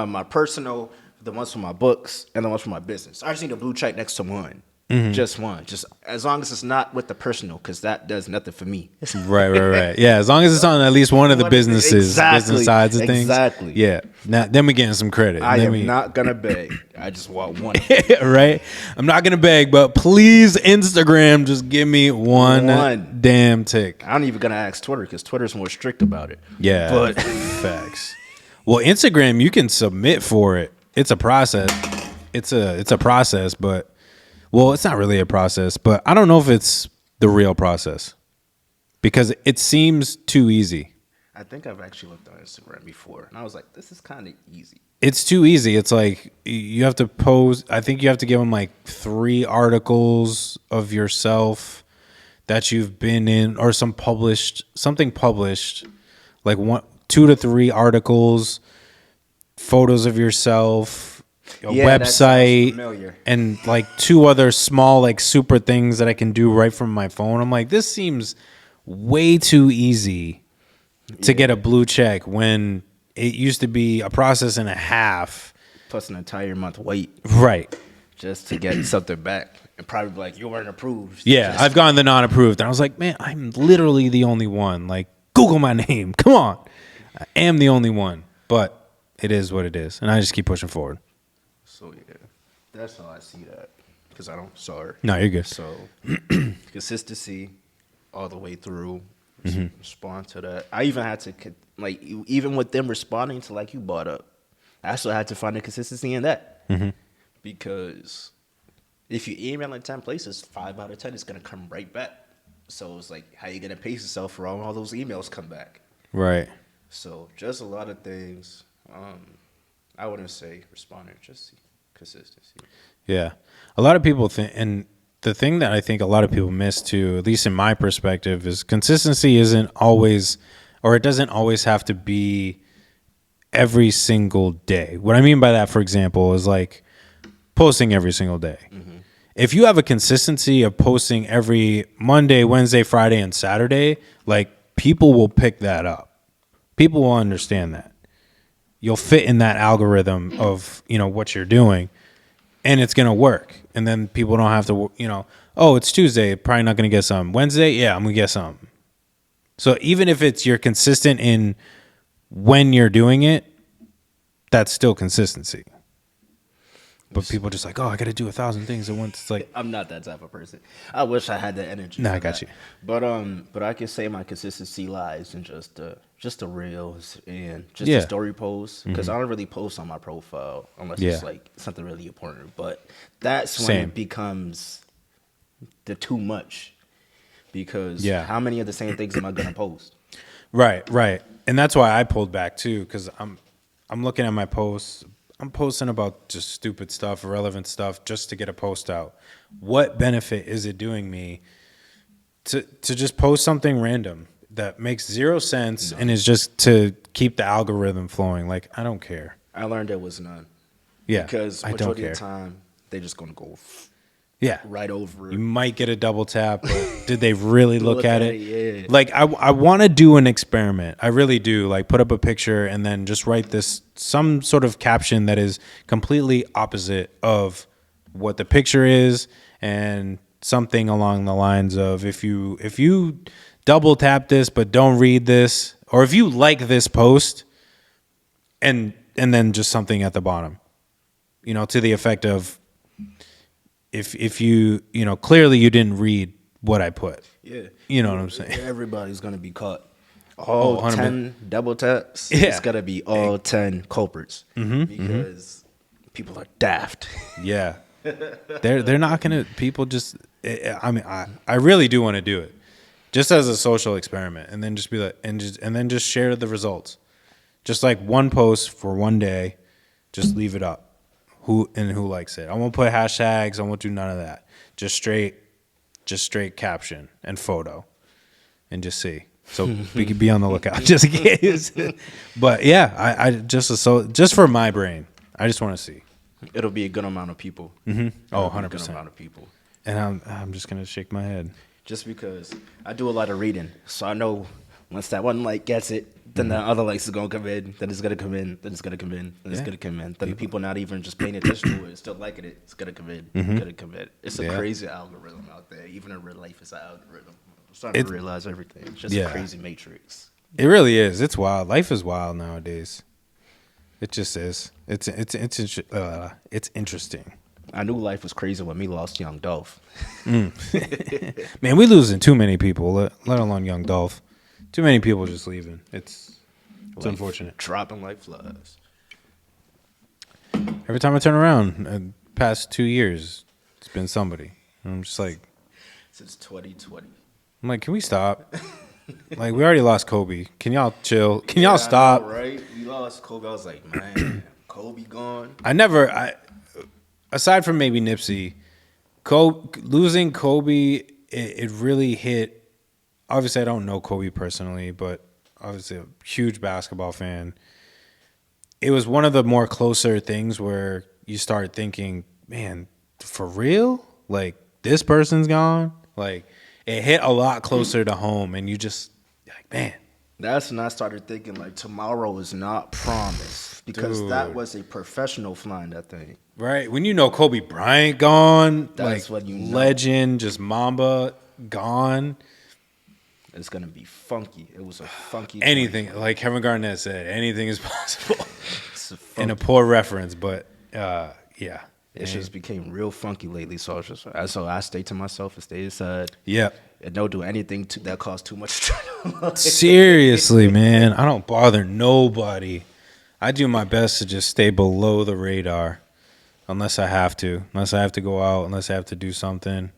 [SPEAKER 2] My personal, the ones for my books, and the ones for my business. I just need a blue check next to one. Just one. Just as long as it's not with the personal, because that does nothing for me.
[SPEAKER 1] Right. Yeah, as long as it's on at least one of the business sides of things.
[SPEAKER 2] Exactly.
[SPEAKER 1] Yeah. Now then we getting some credit.
[SPEAKER 2] I am not gonna beg. I just want one.
[SPEAKER 1] Right. I'm not gonna beg, but please Instagram, just give me one damn tick.
[SPEAKER 2] I'm not even gonna ask Twitter because Twitter's more strict about it.
[SPEAKER 1] Yeah,
[SPEAKER 2] but
[SPEAKER 1] facts. Well, Instagram, you can submit for it. It's a process. It's a process, but it's not really a process. But I don't know if it's the real process because it seems too easy.
[SPEAKER 2] I think I've actually looked on Instagram before, and I was like, this is kind of easy.
[SPEAKER 1] It's too easy. It's like you have to post. I think you have to give them like 3 articles of yourself that you've been in, or something published, like 2 to 3 articles, photos of yourself, a website, and like 2 other small like super things that I can do right from my phone. I'm like, this seems way too easy to get a blue check when it used to be a process and a half.
[SPEAKER 2] Plus an entire month wait.
[SPEAKER 1] Right.
[SPEAKER 2] Just to get something back. And probably like, you weren't approved.
[SPEAKER 1] Yeah, I've gotten the non-approved. And I was like, man, I'm literally the only one. Like, Google my name. Come on. I am the only one. But it is what it is. And I just keep pushing forward.
[SPEAKER 2] So, yeah. That's how I see that. Because I don't, sorry.
[SPEAKER 1] No, you're good.
[SPEAKER 2] So, consistency all the way through. Respond to that. I even had to, like, even with them responding to, like, you brought up, I still had to find the consistency in that. Because if you email in 10 places, 5 out of 10 is going to come right back. So it's like, how you going to pace yourself for all those emails come back?
[SPEAKER 1] Right.
[SPEAKER 2] So just a lot of things. I wouldn't say responding, just consistency.
[SPEAKER 1] Yeah. A lot of people think, and the thing that I think a lot of people miss too, at least in my perspective, is consistency isn't always, or it doesn't always have to be every single day. What I mean by that, for example, is like posting every single day. If you have a consistency of posting every Monday, Wednesday, Friday, and Saturday, like people will pick that up. People will understand that. You'll fit in that algorithm of, what you're doing, and it's going to work. And then people don't have to, oh, it's Tuesday, probably not going to get some. Wednesday, yeah, I'm going to get some. So even if you're consistent in when you're doing it, that's still consistency. But people just like, oh, I got to do 1,000 things at once. It's like,
[SPEAKER 2] I'm not that type of person. I wish I had that energy.
[SPEAKER 1] Nah, I got you.
[SPEAKER 2] But I can say my consistency lies in just the reels and just the story posts, because I don't really post on my profile unless it's like something really important. But that's when it becomes the too much, because how many of the same things am I gonna post? Right.
[SPEAKER 1] And that's why I pulled back too, because I'm looking at my posts. I'm posting about just stupid stuff, irrelevant stuff, just to get a post out. What benefit is it doing me to just post something random that makes zero sense and is just to keep the algorithm flowing? Like, I don't care.
[SPEAKER 2] I learned there was none.
[SPEAKER 1] Yeah,
[SPEAKER 2] Because
[SPEAKER 1] I don't
[SPEAKER 2] majority
[SPEAKER 1] care.
[SPEAKER 2] of the time, they're just going to go
[SPEAKER 1] Yeah,
[SPEAKER 2] right over
[SPEAKER 1] you
[SPEAKER 2] it.
[SPEAKER 1] might get a double tap, but did they really look at it?
[SPEAKER 2] Yeah.
[SPEAKER 1] Like, I want to do an experiment. I really do. Like, put up a picture and then just write some sort of caption that is completely opposite of what the picture is, and something along the lines of, if you double tap this but don't read this, or if you like this post, and then just something at the bottom, to the effect of, if you clearly you didn't read what I put.
[SPEAKER 2] Yeah.
[SPEAKER 1] You know what I'm saying?
[SPEAKER 2] Everybody's going to be caught. All 10 double taps,
[SPEAKER 1] Yeah.
[SPEAKER 2] it's got to be all 10 culprits. Because people are daft.
[SPEAKER 1] Yeah. They're not gonna. People just. I mean, I really do want to do it, just as a social experiment, and then just be like, and then just share the results, just like one post for one day, just leave it up. Who likes it? I won't put hashtags. I won't do none of that. Just straight caption and photo, and just see. So we could be on the lookout just in case. But yeah, I just for my brain, I just want to see.
[SPEAKER 2] It'll be a good amount of people.
[SPEAKER 1] Oh,
[SPEAKER 2] It'll be a good
[SPEAKER 1] 100%.
[SPEAKER 2] amount of people.
[SPEAKER 1] And I'm just gonna shake my head.
[SPEAKER 2] Just because I do a lot of reading, so I know once that one like gets it, then the other likes is gonna come in, then it's gonna come in, then it's gonna come in, then it's gonna come in. Then the people not even just paying attention to it, still liking it, it's gonna come in, it's gonna come in. It's a crazy algorithm out there. Even in real life, it's an algorithm. I'm starting to realize everything. It's just a crazy matrix.
[SPEAKER 1] It really is. It's wild. Life is wild nowadays. It just is. It's interesting.
[SPEAKER 2] I knew life was crazy when we lost young Dolph.
[SPEAKER 1] Man, we losing too many people, let alone young Dolph. Too many people just leaving. It's unfortunate.
[SPEAKER 2] Dropping like flies.
[SPEAKER 1] Every time I turn around, past 2 years, it's been somebody. And I'm just like,
[SPEAKER 2] Since 2020.
[SPEAKER 1] I'm like, can we stop? Like, we already lost Kobe. Can y'all chill? Can y'all stop?
[SPEAKER 2] I know, right? We lost Kobe. I was like, man, Kobe gone.
[SPEAKER 1] Aside from maybe Nipsey, losing Kobe, it really hit. Obviously, I don't know Kobe personally, but obviously a huge basketball fan. It was one of the more closer things where you start thinking, man, for real? Like, this person's gone? Like, it hit a lot closer to home, and you just, like, man.
[SPEAKER 2] That's when I started thinking, like, tomorrow is not promised. Because that was a professional flying that thing.
[SPEAKER 1] Right? When you know Kobe Bryant gone,
[SPEAKER 2] That's
[SPEAKER 1] like,
[SPEAKER 2] what you know.
[SPEAKER 1] legend, just Mamba gone.
[SPEAKER 2] It's going to be funky. It was a funky
[SPEAKER 1] Anything, like Kevin Garnett said, anything is possible.
[SPEAKER 2] funky.
[SPEAKER 1] In a poor reference, but yeah.
[SPEAKER 2] It just became real funky lately. So I stay to myself and stay inside.
[SPEAKER 1] Yeah.
[SPEAKER 2] And don't do anything that costs too much trouble.
[SPEAKER 1] Seriously, man. I don't bother nobody. I do my best to just stay below the radar unless I have to. Unless I have to go out, unless I have to do something.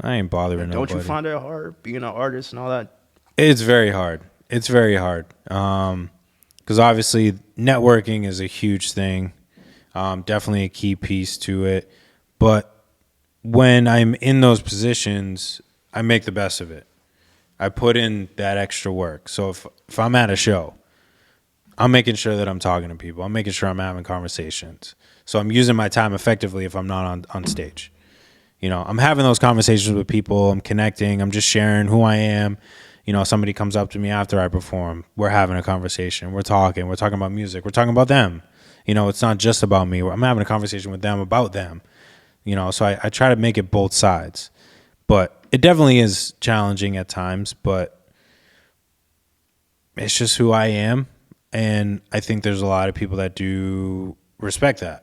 [SPEAKER 1] I ain't bothering nobody.
[SPEAKER 2] Don't you find it hard being an artist and all that?
[SPEAKER 1] It's very hard. It's very hard. Because obviously networking is a huge thing. Definitely a key piece to it. But when I'm in those positions, I make the best of it. I put in that extra work. So if I'm at a show, I'm making sure that I'm talking to people. I'm making sure I'm having conversations. So I'm using my time effectively if I'm not on stage. I'm having those conversations with people. I'm connecting. I'm just sharing who I am. Somebody comes up to me after I perform. We're having a conversation. We're talking. We're talking about music. We're talking about them. It's not just about me. I'm having a conversation with them about them. So I try to make it both sides. But it definitely is challenging at times. But it's just who I am. And I think there's a lot of people that do respect that.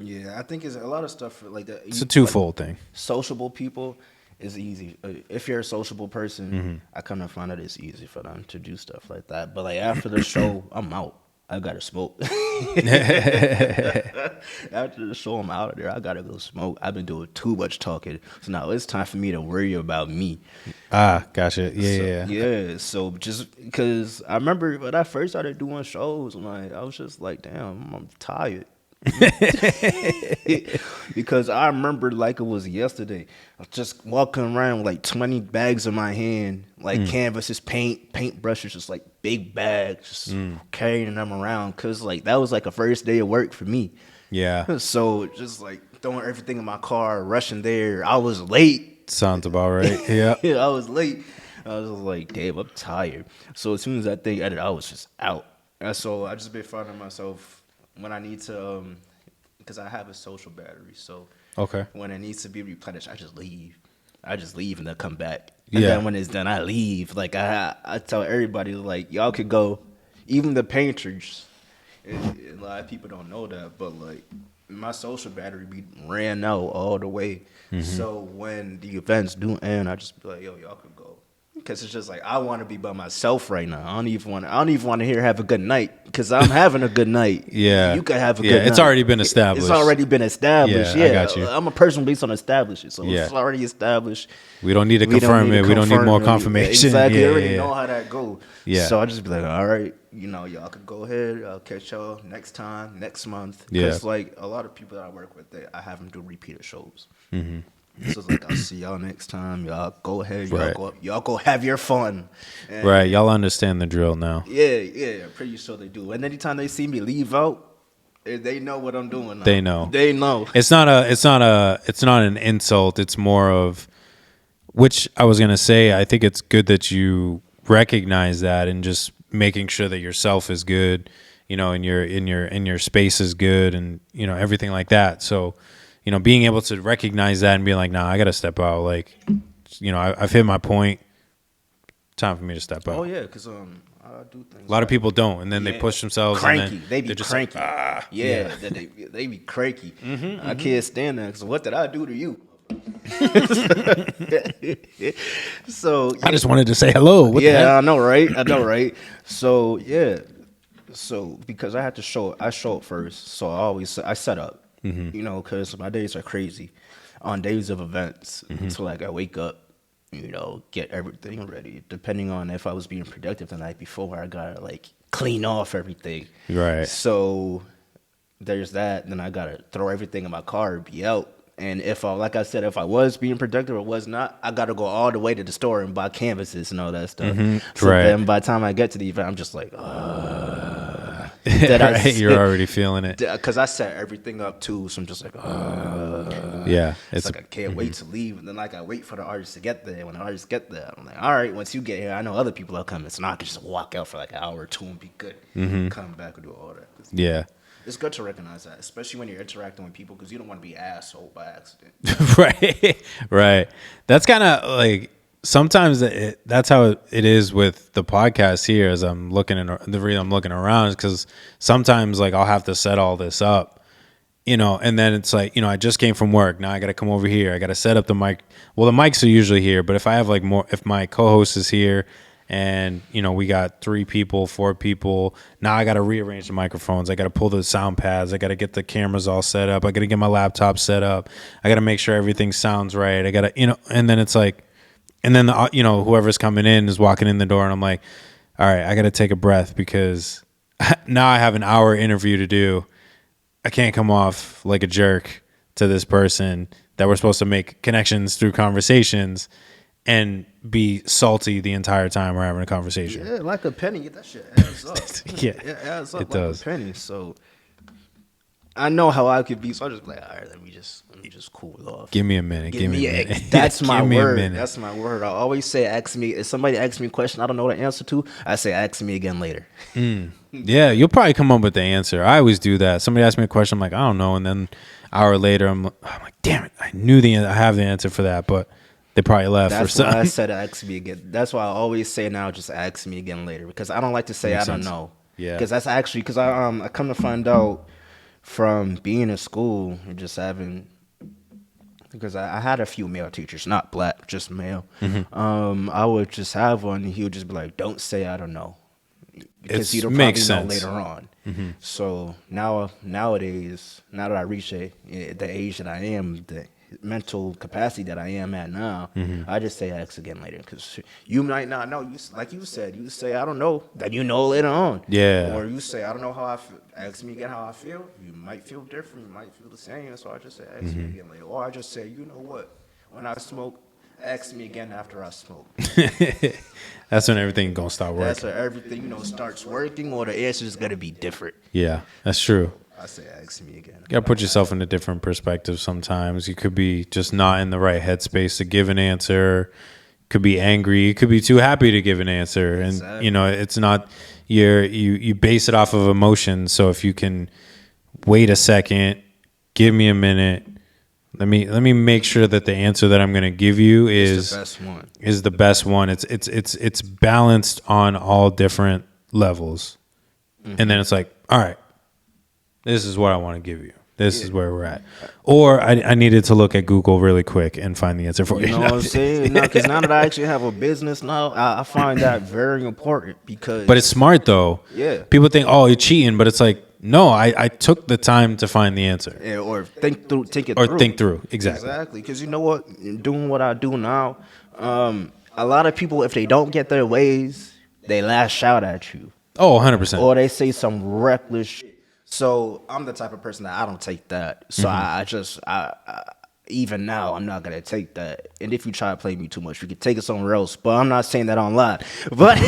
[SPEAKER 2] Yeah, I think it's a lot of stuff like that.
[SPEAKER 1] It's a twofold thing.
[SPEAKER 2] Sociable people is easy. If you're a sociable person, I kind of find that it's easy for them to do stuff like that. But like after the show, I'm out. I gotta smoke. After the show, I'm out of there. I gotta go smoke. I've been doing too much talking, so now it's time for me to worry about me.
[SPEAKER 1] Gotcha.
[SPEAKER 2] Yeah. So just because I remember when I first started doing shows, like I was just like, damn, I'm tired. Because I remember like it was yesterday. I was just walking around with like 20 bags in my hand, like canvases, paint brushes, just like big bags, just carrying them around. Cause like that was like a first day of work for me.
[SPEAKER 1] Yeah.
[SPEAKER 2] So just like throwing everything in my car, rushing there. I was late.
[SPEAKER 1] Sounds about right. Yeah.
[SPEAKER 2] I was late. I was like, damn, I'm tired. So as soon as that thing ended, I was just out. And so I just been finding myself when I need to, because I have a social battery. So
[SPEAKER 1] Okay.
[SPEAKER 2] when it needs to be replenished, I just leave. And then come back.
[SPEAKER 1] Yeah.
[SPEAKER 2] And then when it's done, I leave. Like I tell everybody, like y'all could go, even the painters. A lot of people don't know that, but like my social battery be ran out all the way. So when the events do end, I just be like, yo, y'all could go. Because it's just like I want to be by myself right now. I don't even want to hear have a good night because I'm having a good night.
[SPEAKER 1] Yeah,
[SPEAKER 2] you could have a good night.
[SPEAKER 1] It's already been established.
[SPEAKER 2] It's already been established.
[SPEAKER 1] Yeah,
[SPEAKER 2] Yeah,
[SPEAKER 1] I got you.
[SPEAKER 2] I'm a person based on established, so
[SPEAKER 1] Yeah.
[SPEAKER 2] it's already established.
[SPEAKER 1] We don't need to confirm it. We don't need more confirmation.
[SPEAKER 2] Exactly.
[SPEAKER 1] Yeah,
[SPEAKER 2] I already
[SPEAKER 1] yeah.
[SPEAKER 2] know how that go.
[SPEAKER 1] Yeah.
[SPEAKER 2] So I just be like, all right, y'all could go ahead. I'll catch y'all next time, next month.
[SPEAKER 1] Yeah.
[SPEAKER 2] Because like a lot of people that I work with, I have them do repeated shows. So it's like I'll see y'all next time. Y'all go ahead. Y'all go have your fun. And
[SPEAKER 1] Right. Y'all understand the drill now.
[SPEAKER 2] yeah. Pretty sure they do. And anytime they see me leave out, they know what I'm doing now.
[SPEAKER 1] They know.
[SPEAKER 2] They know.
[SPEAKER 1] It's not an insult. It's more of, which I was gonna say. I think it's good that you recognize that and just making sure that yourself is good, and your space is good, and everything like that. So, being able to recognize that and be like, nah, I gotta step out. Like, I've hit my point. Time for me to step out.
[SPEAKER 2] Oh yeah, because I do things.
[SPEAKER 1] A lot of people don't, and then they push themselves.
[SPEAKER 2] Cranky.
[SPEAKER 1] And then
[SPEAKER 2] They be
[SPEAKER 1] they're just
[SPEAKER 2] cranky.
[SPEAKER 1] Like,
[SPEAKER 2] yeah. They be cranky. I can't stand that. Because what did I do to you? So
[SPEAKER 1] I just wanted to say hello. What the heck?
[SPEAKER 2] I know, right? So yeah, so because I had to show up first, so I set up, because my days are crazy on days of events. So like I wake up, get everything ready. Depending on if I was being productive the night before, I gotta like clean off everything.
[SPEAKER 1] Right.
[SPEAKER 2] So there's that. Then I gotta throw everything in my car, be out. And if I was being productive or was not, I gotta go all the way to the store and buy canvases and all that stuff. So
[SPEAKER 1] Right.
[SPEAKER 2] then by the time I get to the event, I'm just like,
[SPEAKER 1] You're already feeling it.
[SPEAKER 2] because I set everything up too. So I'm just like,
[SPEAKER 1] Yeah.
[SPEAKER 2] it's like I can't wait to leave. And then like I wait for the artist to get there. When the artist get there, I'm like, all right, once you get here, I know other people are coming, so now I can just walk out for like an hour or two and be good. Come back and do all that.
[SPEAKER 1] Yeah.
[SPEAKER 2] It's good to recognize that, especially when you're interacting with people, because you don't want to be asshole by accident.
[SPEAKER 1] Right. That's kind of like sometimes that's how it is with the podcast here. As I'm looking the reason I'm looking around is because sometimes like I'll have to set all this up, and then it's like I just came from work. Now I got to come over here. I got to set up the mic. Well, the mics are usually here, but if I have if my co-host is here. And, we got 3 people, 4 people. Now I got to rearrange the microphones. I got to pull the sound pads. I got to get the cameras all set up. I got to get my laptop set up. I got to make sure everything sounds right. I got to, and then it's like, and then, whoever's coming in is walking in the door. And I'm like, all right, I got to take a breath because now I have an hour interview to do. I can't come off like a jerk to this person that we're supposed to make connections through conversations and be salty the entire time we're having a conversation.
[SPEAKER 2] Yeah, like a penny, that shit adds up.
[SPEAKER 1] Yeah,
[SPEAKER 2] it adds up
[SPEAKER 1] it
[SPEAKER 2] like
[SPEAKER 1] does.
[SPEAKER 2] a penny. So I know how I could be, so I just be like, all right, let me just cool off.
[SPEAKER 1] Give me a minute. Give me a minute.
[SPEAKER 2] That's my
[SPEAKER 1] Give me a
[SPEAKER 2] word.
[SPEAKER 1] minute.
[SPEAKER 2] That's my word. I always say, ask me. If somebody asks me a question I don't know the answer to, I say, ask me again later.
[SPEAKER 1] Yeah, you'll probably come up with the answer. I always do that. Somebody asks me a question, I'm like, I don't know, and then an hour later, I'm like, damn it, I knew I have the answer for that, but they probably left.
[SPEAKER 2] That's
[SPEAKER 1] or
[SPEAKER 2] why
[SPEAKER 1] something.
[SPEAKER 2] I said ask me again. That's why I always say now, just ask me again later, because I don't like to say
[SPEAKER 1] Makes
[SPEAKER 2] I don't
[SPEAKER 1] sense.
[SPEAKER 2] know.
[SPEAKER 1] Yeah.
[SPEAKER 2] Because that's actually, because I come to find out from being in school and just having, because I had a few male teachers, not black, just male. I would just have one, and he would just be like, don't say I don't know. Because you don't probably
[SPEAKER 1] makes
[SPEAKER 2] know
[SPEAKER 1] sense.
[SPEAKER 2] later on. So nowadays, now that I reach the age that I am, the mental capacity that I am at now, I just say ask again later, because you might not know. Like you said, you say I don't know, that you know later on.
[SPEAKER 1] Yeah.
[SPEAKER 2] Or you say I don't know how I feel. Ask me again how I feel. You might feel different. You might feel the same. So I just say ask me again later. Or I just say, you know what? When I smoke, ask me again after I smoke.
[SPEAKER 1] That's when everything gonna start working.
[SPEAKER 2] That's when everything starts working, or the answer is gonna be different.
[SPEAKER 1] Yeah, that's true.
[SPEAKER 2] I say ask me again.
[SPEAKER 1] You gotta put yourself in a different perspective sometimes. You could be just not in the right headspace to give an answer. Could be angry. You could be too happy to give an answer. And
[SPEAKER 2] Exactly.
[SPEAKER 1] it's not you base it off of emotion. So if you can wait a second, give me a minute. Let me make sure that the answer that I'm gonna give you is
[SPEAKER 2] the best one.
[SPEAKER 1] Is the best one. It's balanced on all different levels. And then it's like, all right, this is what I want to give you. This is where we're at. Or I needed to look at Google really quick and find the answer for you.
[SPEAKER 2] You know what I'm saying? No, because now that I actually have a business now, I find that very important because.
[SPEAKER 1] But it's smart though.
[SPEAKER 2] Yeah.
[SPEAKER 1] People think, oh, you're cheating, but it's like, no, I took the time to find the answer.
[SPEAKER 2] Yeah, or think through.
[SPEAKER 1] Think through. Exactly.
[SPEAKER 2] Exactly. Because you know what? Doing what I do now, a lot of people, if they don't get their ways, they lash out at you.
[SPEAKER 1] Oh, 100%.
[SPEAKER 2] Or they say some reckless shit. So I'm the type of person that I don't take that. So I even now, I'm not gonna take that. And if you try to play me too much, you can take it somewhere else. But I'm not saying that online. But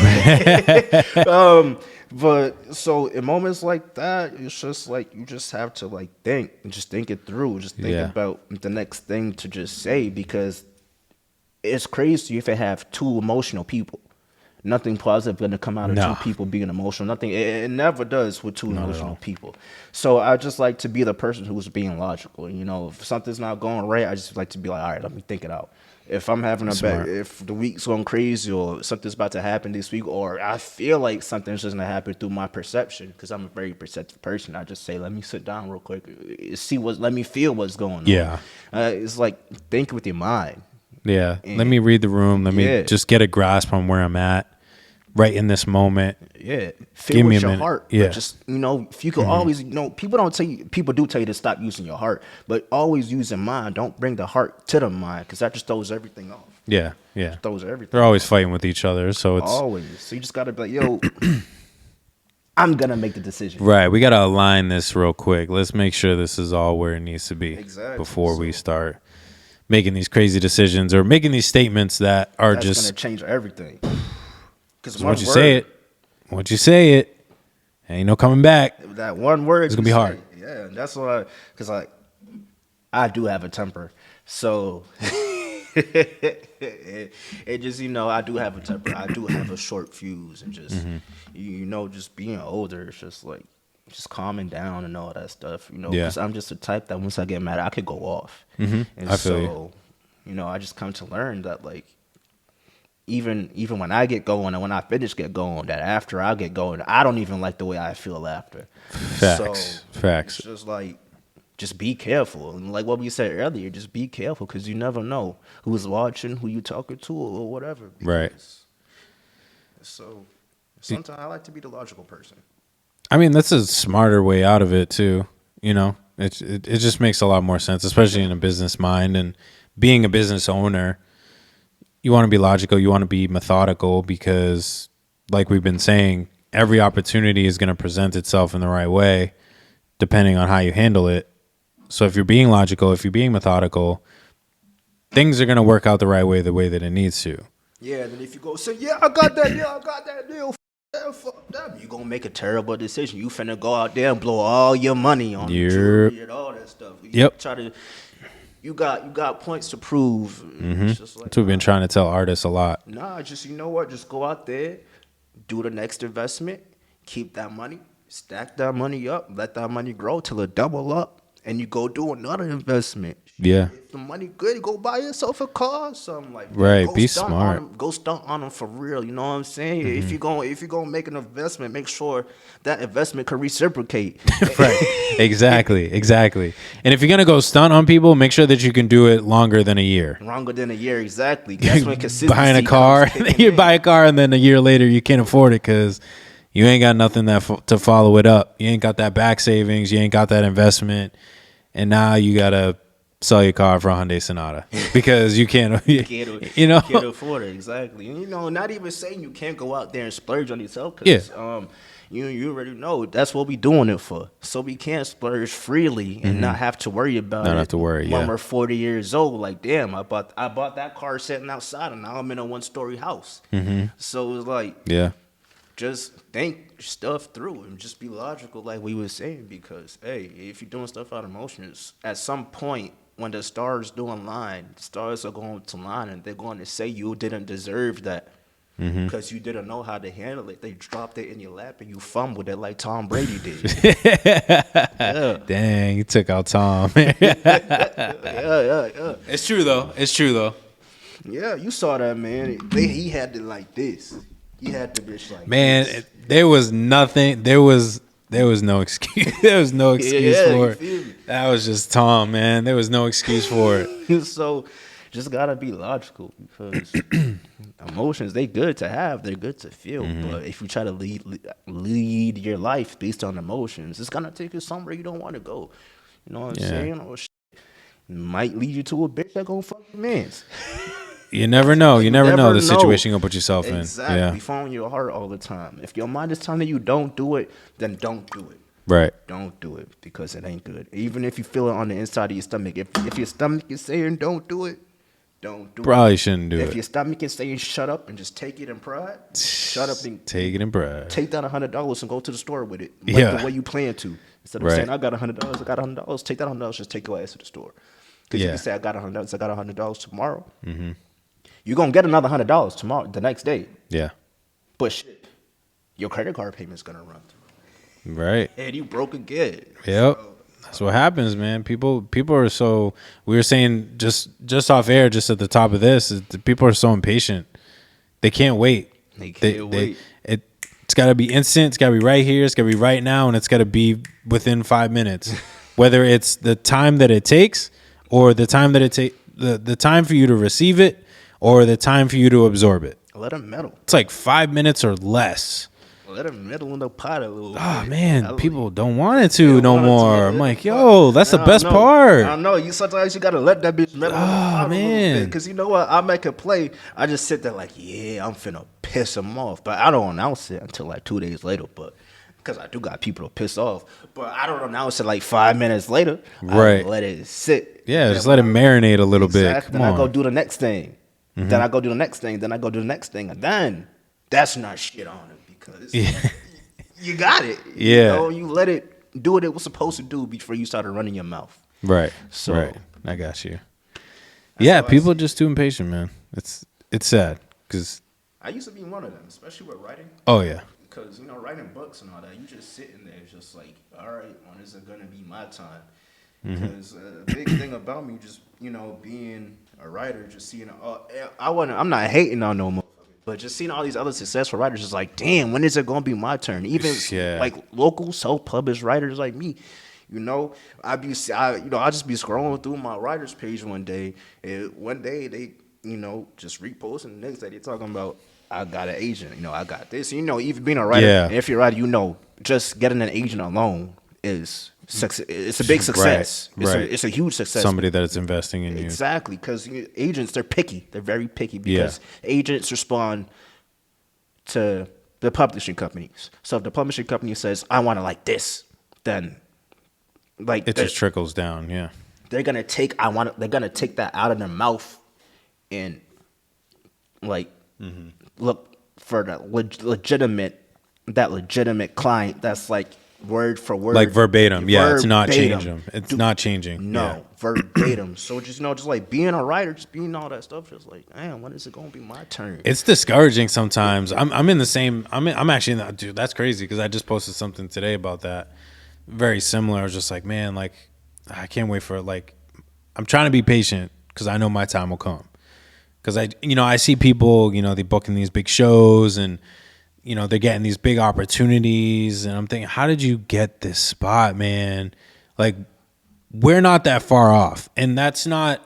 [SPEAKER 2] but so in moments like that, it's just like you just have to like think and just think it through. Just think about the next thing to just say, because it's crazy if you have two emotional people. Nothing positive going to come out of two people being emotional. Nothing. It never does with two emotional people. So I just like to be the person who's being logical. If something's not going right, I just like to be like, all right, let me think it out. If I'm having if the week's going crazy or something's about to happen this week, or I feel like something's just going to happen through my perception, because I'm a very perceptive person, I just say, let me sit down real quick, let me feel what's going on.
[SPEAKER 1] Yeah.
[SPEAKER 2] It's like think with your mind.
[SPEAKER 1] Yeah. Let me read the room. Let me just get a grasp on where I'm at right in this moment.
[SPEAKER 2] Yeah.
[SPEAKER 1] Give
[SPEAKER 2] Feel
[SPEAKER 1] me
[SPEAKER 2] with
[SPEAKER 1] a
[SPEAKER 2] your
[SPEAKER 1] minute.
[SPEAKER 2] heart.
[SPEAKER 1] Yeah.
[SPEAKER 2] But just, if you could always, people do tell you to stop using your heart, but always use your mind. Don't bring the heart to the mind, because that just throws everything off.
[SPEAKER 1] Yeah. Yeah.
[SPEAKER 2] Throws everything.
[SPEAKER 1] They're always fighting with each other. So it's
[SPEAKER 2] Always. So you just got to be like, yo, I'm going to make the decision.
[SPEAKER 1] right. We got to align this real quick. Let's make sure this is all where it needs to be before we start making these crazy decisions or making these statements that are
[SPEAKER 2] That's
[SPEAKER 1] just
[SPEAKER 2] going to change everything. Because
[SPEAKER 1] once you say it, ain't no coming back.
[SPEAKER 2] That one word,
[SPEAKER 1] it's gonna be hard.
[SPEAKER 2] Yeah, that's why. Because I do have a temper, so it just I do have a temper. I do have a short fuse, and just just being older, it's just like just calming down and all that stuff. Because I'm just the type that once I get mad, I could go off. And
[SPEAKER 1] I feel
[SPEAKER 2] you. I just come to learn that even when I get going and when I finish get going, that after I get going, I don't even like the way I feel after.
[SPEAKER 1] Facts.
[SPEAKER 2] It's just just be careful. And like what we said earlier, just be careful, because you never know who's watching, who you talking to, or whatever.
[SPEAKER 1] Right.
[SPEAKER 2] So sometimes I like to be the logical person.
[SPEAKER 1] I mean, that's a smarter way out of it too. It just makes a lot more sense, especially in a business mind and being a business owner. You want to be logical. You want to be methodical, because like we've been saying, every opportunity is going to present itself in the right way, depending on how you handle it. So if you're being logical, if you're being methodical, things are going to work out the right way, the way that it needs to.
[SPEAKER 2] Yeah, and then if you go say, I got that deal, fuck that, you're going to make a terrible decision. You finna go out there and blow all your money on jewelry and all that stuff. You got points to prove. It's just like,
[SPEAKER 1] That's what we've been trying to tell artists a lot.
[SPEAKER 2] Just you know what? Just go out there, do the next investment, keep that money, stack that money up, let that money grow till it double up, and you go do another investment.
[SPEAKER 1] Yeah.
[SPEAKER 2] If the money good, go buy yourself a car or something like that.
[SPEAKER 1] Right.
[SPEAKER 2] Go
[SPEAKER 1] Be
[SPEAKER 2] stunt
[SPEAKER 1] smart.
[SPEAKER 2] Go stunt on them for real. You know what I'm saying? If you're gonna make an investment, make sure that investment can reciprocate.
[SPEAKER 1] Right. Exactly. And if you're gonna go stunt on people, make sure that you can do it longer than a year.
[SPEAKER 2] Longer than a year, exactly. That's when consistency
[SPEAKER 1] buying a car, you buy a car, and then a year later you can't afford it because You ain't got nothing to follow it up. You ain't got that back savings. You ain't got that investment, and now you gotta sell your car for a Hyundai Sonata because you can't. You know,
[SPEAKER 2] can't afford it exactly. And, not even saying you can't go out there and splurge on yourself.
[SPEAKER 1] Yeah.
[SPEAKER 2] Cause, you already know that's what we doing it for. So we can't splurge freely and not have to worry about it.
[SPEAKER 1] Not have to worry,
[SPEAKER 2] when
[SPEAKER 1] yeah.
[SPEAKER 2] we're 40 years old. Like, damn, I bought that car sitting outside, and now I'm in a 1-story house. So it's like,
[SPEAKER 1] Yeah.
[SPEAKER 2] just think stuff through and just be logical, like we were saying. Because hey, if you're doing stuff out of emotions, at some point when the stars do align, the stars are going to line, and they're going to say you didn't deserve that. Because you didn't know how to handle it. They dropped it in your lap and you fumbled it like Tom Brady did. Yeah.
[SPEAKER 1] Dang, you took out Tom.
[SPEAKER 2] Yeah.
[SPEAKER 1] It's true though.
[SPEAKER 2] Yeah, you saw that, man. He had it like this. He had the bitch like
[SPEAKER 1] Man,
[SPEAKER 2] this.
[SPEAKER 1] there was nothing. There was no excuse. There was no excuse for
[SPEAKER 2] you feel
[SPEAKER 1] it.
[SPEAKER 2] me?
[SPEAKER 1] That was just Tom, man. There was no excuse for it.
[SPEAKER 2] So just gotta be logical, because emotions, they good to have, they're good to feel. But if you try to lead your life based on emotions, it's gonna take you somewhere you don't want to go. You know what I'm saying? Or might lead you to a bitch that gonna fuck your mans.
[SPEAKER 1] You never know. You never know the
[SPEAKER 2] know.
[SPEAKER 1] situation you're gonna put yourself
[SPEAKER 2] Exactly.
[SPEAKER 1] in. Yeah.
[SPEAKER 2] Follow your heart all the time. If your mind is telling you don't do it, then don't do it.
[SPEAKER 1] Right.
[SPEAKER 2] Don't do it, because it ain't good. Even if you feel it on the inside of your stomach. If your stomach is saying don't do it, don't do it.
[SPEAKER 1] Probably shouldn't do
[SPEAKER 2] If
[SPEAKER 1] it.
[SPEAKER 2] your stomach is saying shut up and just take it in pride, shut up and
[SPEAKER 1] Take it in pride.
[SPEAKER 2] take that $100 and go to the store with it. Like
[SPEAKER 1] Yeah.
[SPEAKER 2] the way you plan to. Instead of
[SPEAKER 1] Right.
[SPEAKER 2] saying, I got $100, I got $100, take that $100, just take your ass to the store. Because
[SPEAKER 1] Yeah.
[SPEAKER 2] if you say, I got $100 tomorrow, you're going to get another $100 tomorrow, the next day.
[SPEAKER 1] Yeah.
[SPEAKER 2] But shit, your credit card payment's going to run through.
[SPEAKER 1] Right.
[SPEAKER 2] And you broke again.
[SPEAKER 1] Yep. That's what happens, man. People are so. We were saying just off air, just at the top of this, is that people are so impatient. They can't wait.
[SPEAKER 2] They can't wait.
[SPEAKER 1] It's got to be instant. It's got to be right here. It's got to be right now, and it's got to be within 5 minutes. Whether it's the time that it takes, or the time that it take the time for you to receive it, or the time for you to absorb it.
[SPEAKER 2] Let them meddle.
[SPEAKER 1] It's like 5 minutes or less.
[SPEAKER 2] Let them meddle in the pot a little
[SPEAKER 1] Oh
[SPEAKER 2] bit.
[SPEAKER 1] man, people don't want it to no
[SPEAKER 2] want it to
[SPEAKER 1] more.
[SPEAKER 2] meddle
[SPEAKER 1] I'm
[SPEAKER 2] in
[SPEAKER 1] like,
[SPEAKER 2] the
[SPEAKER 1] yo, that's the best part.
[SPEAKER 2] I don't know. Sometimes you gotta let that bitch meddle in the pot a little bit. Because you know what? I make a play. I just sit there like, yeah, I'm finna piss him off. But I don't announce it until like 2 days later. But because I do got people to piss off. But I don't announce it like 5 minutes later.
[SPEAKER 1] Right.
[SPEAKER 2] I let it sit.
[SPEAKER 1] Yeah, just let it marinate a little bit.
[SPEAKER 2] Exactly.
[SPEAKER 1] Come
[SPEAKER 2] Then
[SPEAKER 1] on.
[SPEAKER 2] I go do the next thing. Then I go do the next thing. Then I go do the next thing. And then that's not shit on it, because you got it.
[SPEAKER 1] Yeah.
[SPEAKER 2] You let it do what it was supposed to do before you started running your mouth.
[SPEAKER 1] Right.
[SPEAKER 2] So-
[SPEAKER 1] right. I got you. Yeah, people are just too impatient, man. It's sad because
[SPEAKER 2] I used to be one of them, especially with writing.
[SPEAKER 1] oh yeah,
[SPEAKER 2] Because, writing books and all that, you just sitting there just like, all right, when is it going to be my time? Because the big thing about me just, being a writer, just seeing, I'm not hating on no more. But just seeing all these other successful writers is like, damn, when is it going to be my turn? Even
[SPEAKER 1] Yeah.
[SPEAKER 2] like local self-published writers like me, I just be scrolling through my writers page one day, and one day they, just reposting. The next day they talking about, I got an agent, I got this. Even being a writer,
[SPEAKER 1] Yeah.
[SPEAKER 2] and if you're a writer, just getting an agent alone is success. It's a big success.
[SPEAKER 1] Right.
[SPEAKER 2] It's a huge success.
[SPEAKER 1] somebody that is investing in you.
[SPEAKER 2] Exactly, because agents, they're picky. They're very picky, because agents respond to the publishing companies. So if the publishing company says, I want it like this, then
[SPEAKER 1] It just trickles down. Yeah.
[SPEAKER 2] they're gonna take they're gonna take that out of their mouth and look for the legitimate client that's like word for word,
[SPEAKER 1] Like verbatim. Yeah, it's not
[SPEAKER 2] verbatim.
[SPEAKER 1] changing. It's not changing.
[SPEAKER 2] No,
[SPEAKER 1] Yeah.
[SPEAKER 2] verbatim. So just like being a writer, just being all that stuff, just like, damn, when is it gonna be my turn?
[SPEAKER 1] It's discouraging sometimes. I'm in the same. I'm actually in that. Dude, that's crazy because I just posted something today about that. Very similar. I was just like, man, like I can't wait for like. I'm trying to be patient because I know my time will come. Because I see people, they booking these big shows and, they're getting these big opportunities, and I'm thinking, how did you get this spot, man? Like, we're not that far off, and that's not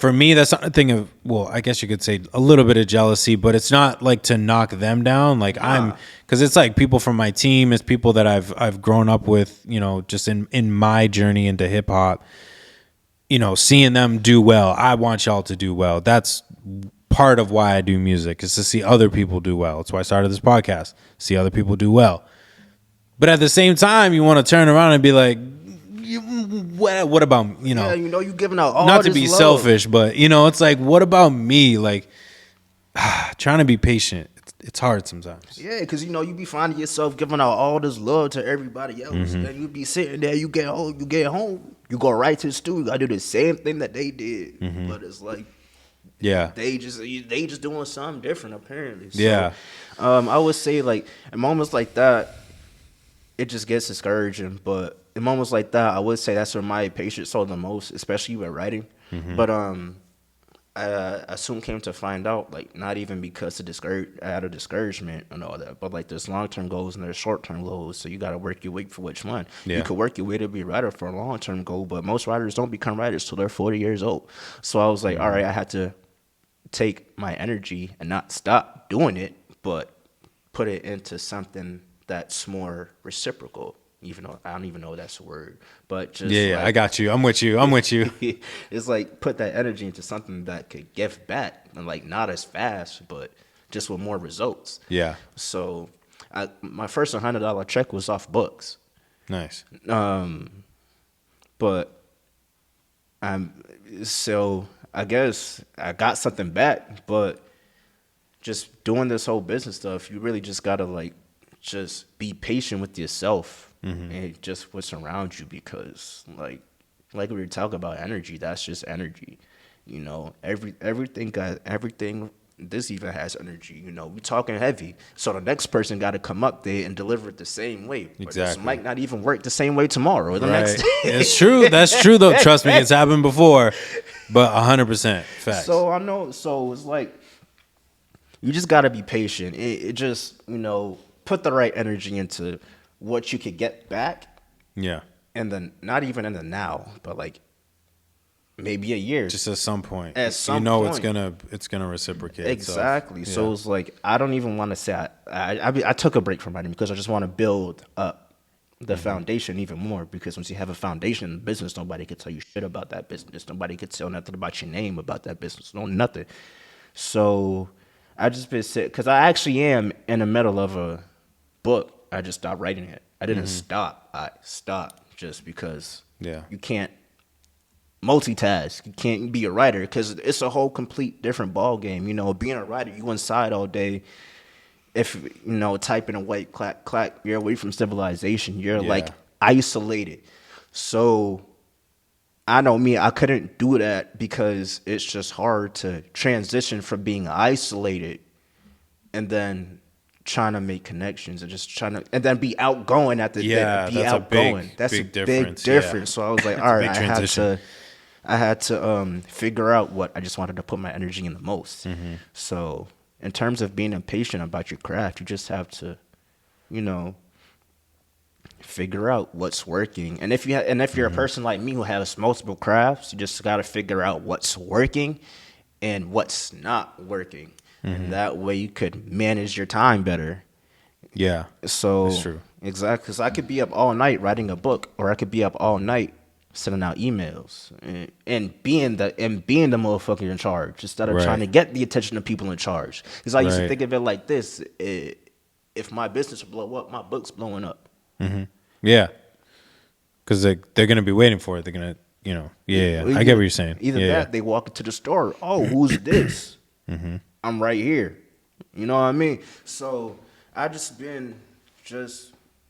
[SPEAKER 1] for me, that's not a thing of, well, I guess you could say a little bit of jealousy, but it's not like to knock them down. Like because it's like people from my team, it's people that I've grown up with, you know, just in my journey into hip hop, you know, seeing them do well. I want y'all to do well. That's part of why I do music, is to see other people do well. That's why I started this podcast, see other people do well. But at the same time, you want to turn around and be like, what about, you know?
[SPEAKER 2] Yeah, you know, you giving out all
[SPEAKER 1] Not to
[SPEAKER 2] this
[SPEAKER 1] be
[SPEAKER 2] love.
[SPEAKER 1] selfish, but, you know, it's like, what about me? Like, trying to be patient. It's hard sometimes.
[SPEAKER 2] Yeah, because, you know, you be finding yourself giving out all this love to everybody else. And you be sitting there, you get home, you go right to the studio. I do the same thing that they did. But it's like,
[SPEAKER 1] Yeah.
[SPEAKER 2] they just doing something different, apparently. So,
[SPEAKER 1] Yeah.
[SPEAKER 2] I would say, like, in moments like that, it just gets discouraging. But in moments like that, I would say that's where my patience sold the most, especially with writing. But I soon came to find out, like, not even because out of discouragement and all that, but like there's long-term goals and there's short-term goals. So you got to work your way for which one.
[SPEAKER 1] Yeah.
[SPEAKER 2] You could work your way to be a writer for a long-term goal, but most writers don't become writers till they're 40 years old. So I was like, all right, I had to take my energy and not stop doing it, but put it into something that's more reciprocal. Even though I don't even know if that's a word, but just
[SPEAKER 1] Yeah, I got you. I'm with you.
[SPEAKER 2] It's like put that energy into something that could give back, and like not as fast, but just with more results.
[SPEAKER 1] Yeah.
[SPEAKER 2] So, my first $100 check was off books.
[SPEAKER 1] Nice.
[SPEAKER 2] But so I guess I got something back, but just doing this whole business stuff, you really just gotta like just be patient with yourself and just what's around you, because like we were talking about energy, that's just energy. You know, everything this even has energy. You know, we talking heavy, so the next person got to come up there and deliver it the same way. But
[SPEAKER 1] Exactly.
[SPEAKER 2] this might not even work the same way tomorrow or the next day.
[SPEAKER 1] It's true. That's true, though. Trust me, it's happened before, but 100% facts.
[SPEAKER 2] So I know. So it's like you just got to be patient. It just, you know, put the right energy into what you could get back.
[SPEAKER 1] Yeah.
[SPEAKER 2] And then not even in the now, but like maybe a year.
[SPEAKER 1] Just at some point.
[SPEAKER 2] At some
[SPEAKER 1] point. It's gonna reciprocate.
[SPEAKER 2] Exactly.
[SPEAKER 1] Itself.
[SPEAKER 2] So it's like I don't even want to say I took a break from writing because I just want to build up the foundation even more, because once you have a foundation in business, nobody could tell you shit about that business. Nobody could tell nothing about your name about that business. No, nothing. So I just been sick because I actually am in the middle of a book. I just stopped writing it. I didn't stop. I stopped just because you can't multitask. You can't be a writer because it's a whole complete different ball game. You know, being a writer, you inside all day. If, you know, typing a white clack, you're away from civilization. You're like isolated. So I know me, I couldn't do that because it's just hard to transition from being isolated and then trying to make connections and then be outgoing at the
[SPEAKER 1] that's
[SPEAKER 2] outgoing.
[SPEAKER 1] That's a
[SPEAKER 2] big
[SPEAKER 1] difference.
[SPEAKER 2] difference. So I was like, all right,
[SPEAKER 1] transition.
[SPEAKER 2] I had to figure out what I just wanted to put my energy in the most. So in terms of being impatient about your craft, you just have to, you know, figure out what's working. And if you're a person like me who has multiple crafts, you just got to figure out what's working and what's not working. And that way you could manage your time better.
[SPEAKER 1] Yeah.
[SPEAKER 2] So
[SPEAKER 1] that's true.
[SPEAKER 2] Exactly. Because I could be up all night writing a book, or I could be up all night sending out emails and being the motherfucker in charge instead of trying to get the attention of people in charge. Because I used to think of it like this: if my business blow up, my book's blowing up.
[SPEAKER 1] Yeah. Because they're gonna be waiting for it. They're gonna, you know, I get what you're saying.
[SPEAKER 2] Either that, they walk into the store. Oh, who's this? I'm right here. You know what I mean? So I just been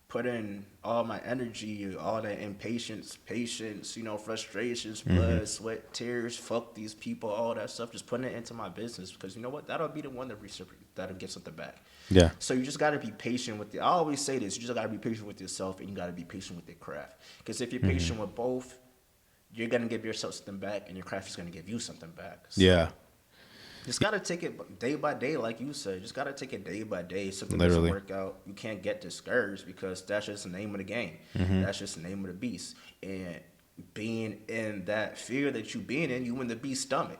[SPEAKER 2] putting all my energy, all that impatience, patience, you know, frustrations, blood, sweat, tears, fuck these people, all that stuff, just putting it into my business, because you know what? That'll be the one that'll get something back. Yeah. So you just got to be patient with I always say this, you just got to be patient with yourself and you got to be patient with your craft. Because if you're patient with both, you're going to give yourself something back and your craft is going to give you something back. So just got to take it day by day, like you said. Just got to take it day by day. Something doesn't work out, you can't get discouraged, because that's just the name of the game. That's just the name of the beast. And being in that fear that you being in, you in the beast stomach.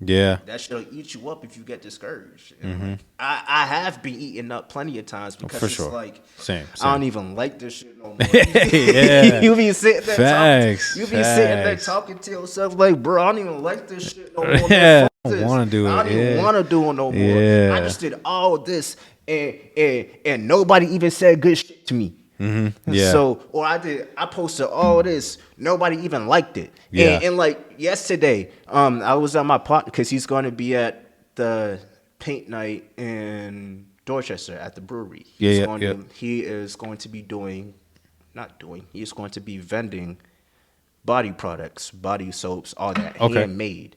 [SPEAKER 1] Yeah.
[SPEAKER 2] That shit'll eat you up if you get discouraged. And like, I have been eaten up plenty of times because
[SPEAKER 1] For
[SPEAKER 2] it's
[SPEAKER 1] sure.
[SPEAKER 2] like
[SPEAKER 1] Same.
[SPEAKER 2] I don't even like this shit no more.
[SPEAKER 1] Yeah.
[SPEAKER 2] You be sitting there
[SPEAKER 1] Facts.
[SPEAKER 2] talking, you be sitting there
[SPEAKER 1] Facts.
[SPEAKER 2] talking to yourself like, bro, I don't even like this shit no more.
[SPEAKER 1] Yeah.
[SPEAKER 2] Man,
[SPEAKER 1] I
[SPEAKER 2] fuck
[SPEAKER 1] don't
[SPEAKER 2] this.
[SPEAKER 1] want to do it.
[SPEAKER 2] I don't even
[SPEAKER 1] Yeah.
[SPEAKER 2] want to do it no more.
[SPEAKER 1] Yeah.
[SPEAKER 2] I just did all this and nobody even said good shit to me.
[SPEAKER 1] Yeah.
[SPEAKER 2] So, or I posted all this. Nobody even liked it.
[SPEAKER 1] Yeah.
[SPEAKER 2] And like yesterday, I was at my partner because he's going to be at the paint night in Dorchester at the brewery. He is going to be he's going to be vending body products, body soaps, all that, handmade.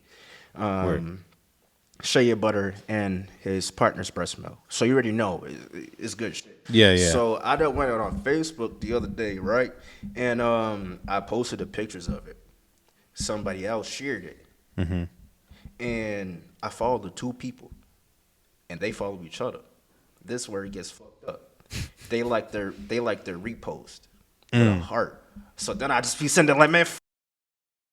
[SPEAKER 2] Shea butter and his partner's breast milk. So you already know it's good shit.
[SPEAKER 1] Yeah, yeah.
[SPEAKER 2] So I done went out on Facebook the other day, right? And I posted the pictures of it. Somebody else shared it. And I followed the two people. And they follow each other. This is where it gets fucked up. They like their repost with a heart. So then I just be sending like, man,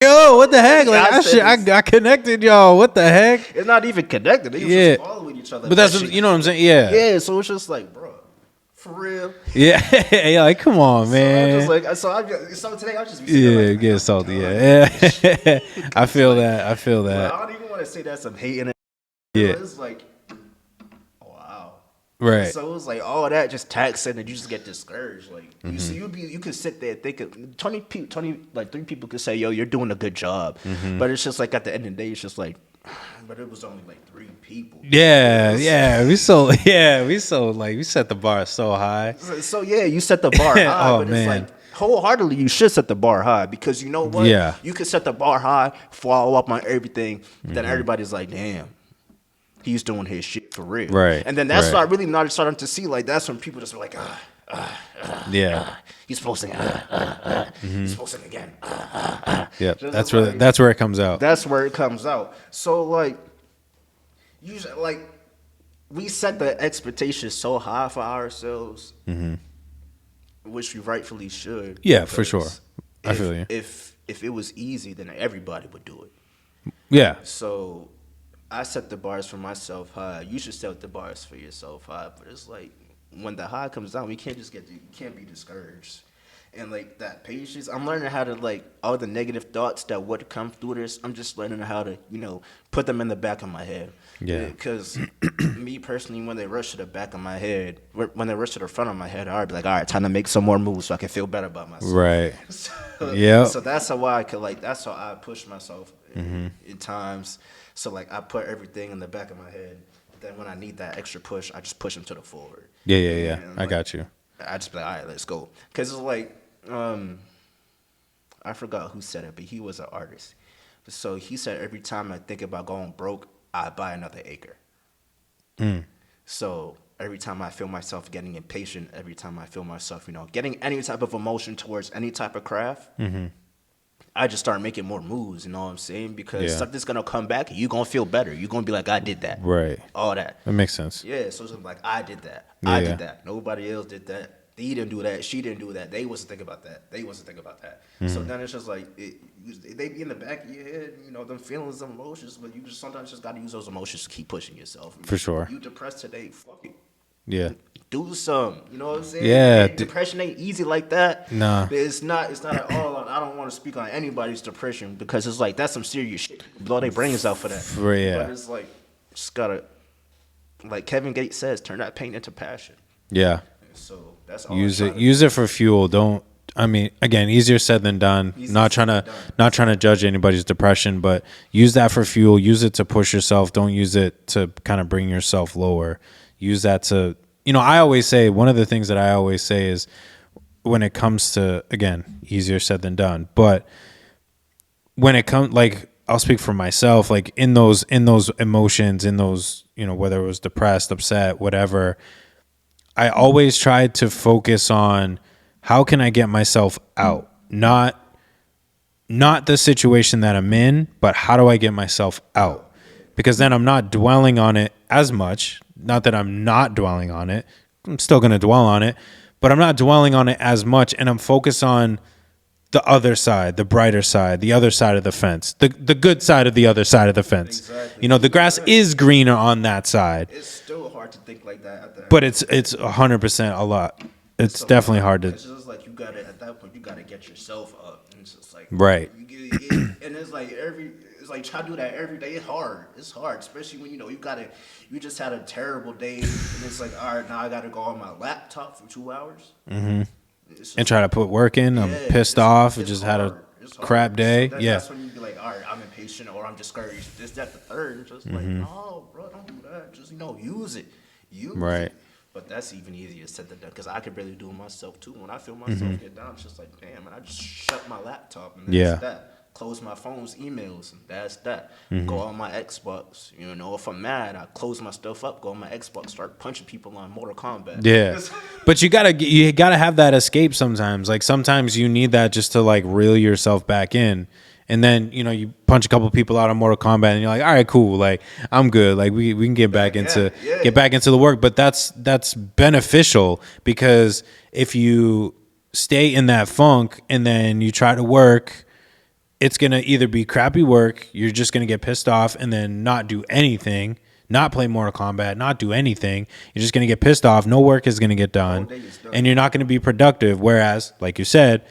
[SPEAKER 1] Yo, what the heck? Like I connected y'all. What the heck?
[SPEAKER 2] it's not even connected. They just following each other.
[SPEAKER 1] But that's you know what I'm saying? Yeah.
[SPEAKER 2] Yeah, so it's just like, bro, for real.
[SPEAKER 1] Yeah. Yeah, like come on, man.
[SPEAKER 2] So today I just be like,
[SPEAKER 1] get salty. Yeah. I feel that. I feel that.
[SPEAKER 2] I don't even want to say that's some hating.
[SPEAKER 1] Yeah.
[SPEAKER 2] It's like, wow.
[SPEAKER 1] Right.
[SPEAKER 2] So it was like all that just taxing and you just get discouraged. Like you could sit there thinking 20 like 3 people could say, yo, you're doing a good job. But it's just like at the end of the day, it's just like, but it was only like 3 people.
[SPEAKER 1] Yeah. We set the bar so high.
[SPEAKER 2] So yeah, you set the bar high,
[SPEAKER 1] Oh,
[SPEAKER 2] but
[SPEAKER 1] man.
[SPEAKER 2] it's like wholeheartedly you should set the bar high because you know what?
[SPEAKER 1] Yeah.
[SPEAKER 2] You could set the bar high, follow up on everything, then everybody's like, damn. He's doing his shit for real.
[SPEAKER 1] Right.
[SPEAKER 2] And then that's
[SPEAKER 1] right.
[SPEAKER 2] what I really not starting to see. Like, that's when people just were like,
[SPEAKER 1] Yeah.
[SPEAKER 2] he's posting, he's posting again.
[SPEAKER 1] Yeah.
[SPEAKER 2] Just
[SPEAKER 1] That's where it comes out.
[SPEAKER 2] That's where it comes out. So, like, usually, like, we set the expectations so high for ourselves, which we rightfully should.
[SPEAKER 1] Yeah, for sure. I feel you.
[SPEAKER 2] If it was easy, then everybody would do it.
[SPEAKER 1] Yeah.
[SPEAKER 2] So I set the bars for myself high. You should set the bars for yourself high. But it's like when the high comes down, you can't be discouraged. And like that patience, I'm learning how to like all the negative thoughts that would come through this. I'm just learning how to, put them in the back of my head.
[SPEAKER 1] Yeah.
[SPEAKER 2] Because me personally, when they rush to the back of my head, when they rush to the front of my head, I'd be like, all right, time to make some more moves so I can feel better about myself.
[SPEAKER 1] Right.
[SPEAKER 2] Yeah. So that's how that's how I push myself in times. So like I put everything in the back of my head. Then when I need that extra push, I just push them to the forward.
[SPEAKER 1] Yeah.
[SPEAKER 2] And,
[SPEAKER 1] I got you.
[SPEAKER 2] I just be like, all right, let's go. Because it's like, I forgot who said it, but he was an artist. So he said, every time I think about going broke, I buy another acre. So every time I feel myself getting impatient, every time I feel myself, getting any type of emotion towards any type of craft, I just start making more moves, you know what I'm saying? Because something's going to come back, and you're going to feel better. You're going to be like, I did that.
[SPEAKER 1] Right.
[SPEAKER 2] All that.
[SPEAKER 1] That makes sense.
[SPEAKER 2] Yeah, so it's like, I did that.
[SPEAKER 1] Yeah.
[SPEAKER 2] I did that. Nobody else did that. He didn't do that. She didn't do that. They wasn't thinking about that. They wasn't thinking about that. So then it's just like, they be in the back of your head, them feelings, them emotions, but you just sometimes just got to use those emotions to keep pushing yourself.
[SPEAKER 1] For sure.
[SPEAKER 2] You depressed today, fuck it.
[SPEAKER 1] Yeah.
[SPEAKER 2] Do some. You know what I'm saying?
[SPEAKER 1] Yeah.
[SPEAKER 2] Depression ain't easy like that.
[SPEAKER 1] Nah.
[SPEAKER 2] It's not at all. I don't want to speak on anybody's depression because it's like, that's some serious shit. Blow their brains out for that.
[SPEAKER 1] Yeah.
[SPEAKER 2] But it's like, just gotta, like Kevin Gates says, turn that pain into passion.
[SPEAKER 1] Yeah.
[SPEAKER 2] So that's all.
[SPEAKER 1] Use it for fuel. Again, easier said than done. Not trying to judge anybody's depression, but use that for fuel. Use it to push yourself. Don't use it to kind of bring yourself lower. Use that to, I always say, one of the things that I always say is when it comes to, again, easier said than done, but when it comes, like, I'll speak for myself, like in those emotions, in those, whether it was depressed, upset, whatever, I always tried to focus on how can I get myself out? Not the situation that I'm in, but how do I get myself out? Because then I'm not dwelling on it as much. Not that I'm not dwelling on it. I'm still going to dwell on it, but I'm not dwelling on it as much. And I'm focused on the other side, the brighter side, the other side of the fence, the good side of the other side of the fence.
[SPEAKER 2] Exactly.
[SPEAKER 1] You know, the grass is greener on that side,
[SPEAKER 2] It's still hard to think like that at the end.
[SPEAKER 1] but it's 100% a lot. It's definitely hard to.
[SPEAKER 2] It's just like you gotta at that point you gotta get yourself up, and it's just like
[SPEAKER 1] Right.
[SPEAKER 2] You get, and it's like try to do that every day. It's hard. It's hard, especially when you just had a terrible day, and it's like, all right, now I gotta go on my laptop for 2 hours.
[SPEAKER 1] Mm-hmm. And try to put work in. I'm pissed off. I just had a crap day.
[SPEAKER 2] So that's when you be like, all right, I'm impatient or I'm discouraged. This, that, the third. It's just like, no, bro, don't do that. Just use it. Use
[SPEAKER 1] Right.
[SPEAKER 2] it. But that's even easier said than done because I could really do it myself too. When I feel myself get down, it's just like, damn, and I just shut my laptop and that's that. Close my phone's emails and that's that. Go on my Xbox. You know, if I'm mad, I close my stuff up, go on my Xbox, start punching people on Mortal Kombat.
[SPEAKER 1] Yeah. But you gotta have that escape sometimes. Like sometimes you need that just to like reel yourself back in. And then, you know, you punch a couple people out on Mortal Kombat and you're like, all right, cool. Like, I'm good. Like we can get back into the work. But that's beneficial because if you stay in that funk and then you try to work, it's going to either be crappy work, you're just going to get pissed off and then not do anything, not play Mortal Kombat, not do anything. You're just going to get pissed off. No work is going to get done. And you're not going to be productive. Whereas, like you said,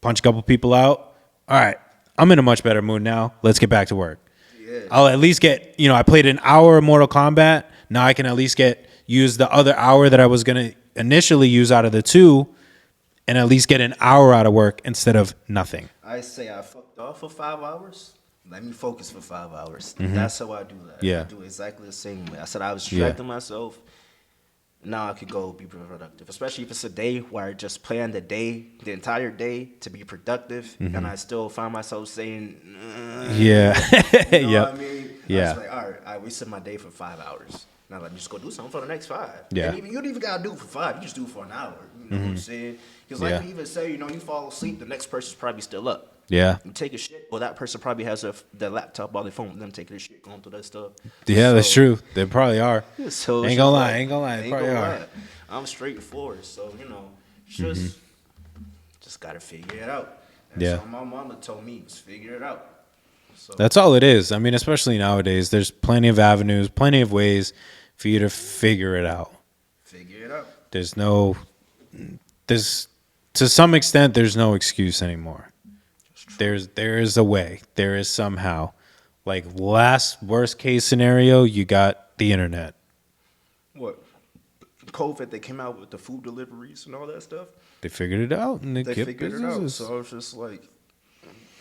[SPEAKER 1] punch a couple people out. All right, I'm in a much better mood now. Let's get back to work. Yeah. I'll at least get, you know, I played an hour of Mortal Kombat. Now I can at least use the other hour that I was going to initially use out of the 2 and at least get an hour out of work instead of nothing.
[SPEAKER 2] I say I fucked off for 5 hours. Let me focus for 5 hours. That's how I do that.
[SPEAKER 1] Yeah.
[SPEAKER 2] I do exactly the same way. I said I was distracting myself. Now I could go be productive, especially if it's a day where I just plan the entire day to be productive, and I still find myself saying,
[SPEAKER 1] yeah,
[SPEAKER 2] you know what I mean?
[SPEAKER 1] Yeah.
[SPEAKER 2] I was like, all right, I wasted my day for 5 hours. Now let me just go do something for the next 5.
[SPEAKER 1] Yeah.
[SPEAKER 2] And you don't even gotta do it for 5. You just do it for an hour. You know what I'm saying? Because like we even say, you know, you fall asleep, the next person's probably still up.
[SPEAKER 1] Yeah.
[SPEAKER 2] You take a shit, well, that person probably has their laptop on their phone with them taking a shit, going through that stuff.
[SPEAKER 1] Yeah, that's true. They probably are.
[SPEAKER 2] So
[SPEAKER 1] ain't gonna lie. They probably are.
[SPEAKER 2] I'm straightforward, so, you know, just gotta figure it out.
[SPEAKER 1] Yeah.
[SPEAKER 2] So my mama told me, just figure it out. So
[SPEAKER 1] that's all it is. I mean, especially nowadays, there's plenty of avenues, plenty of ways for you to figure it out.
[SPEAKER 2] Figure it out.
[SPEAKER 1] To some extent, there's no excuse anymore. There is a way. There is somehow. Like worst case scenario, you got the internet.
[SPEAKER 2] What? COVID, they came out with the food deliveries and all that stuff.
[SPEAKER 1] They figured it out and they kept
[SPEAKER 2] figured it out. So I was just like,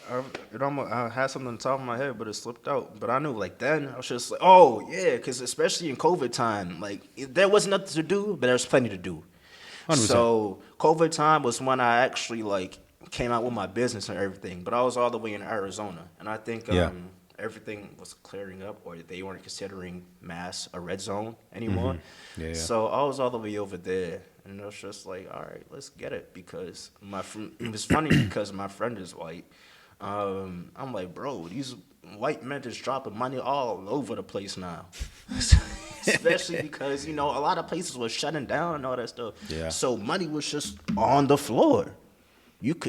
[SPEAKER 2] I had something on the top of my head, but it slipped out. But I knew, like, then I was just like, oh yeah, because especially in COVID time, like there was nothing to do, but there was plenty to do. 100%. So COVID time was when I actually like came out with my business and everything. But I was all the way in Arizona, and I think everything was clearing up, or they weren't considering Mass a red zone anymore.
[SPEAKER 1] Yeah.
[SPEAKER 2] So I was all the way over there, and it was just like, all right, let's get it. Because it was funny because my friend is white. I'm like, bro, these white men just dropping money all over the place now. Especially because, you know, a lot of places were shutting down and all that stuff.
[SPEAKER 1] Yeah.
[SPEAKER 2] So money was just on the floor.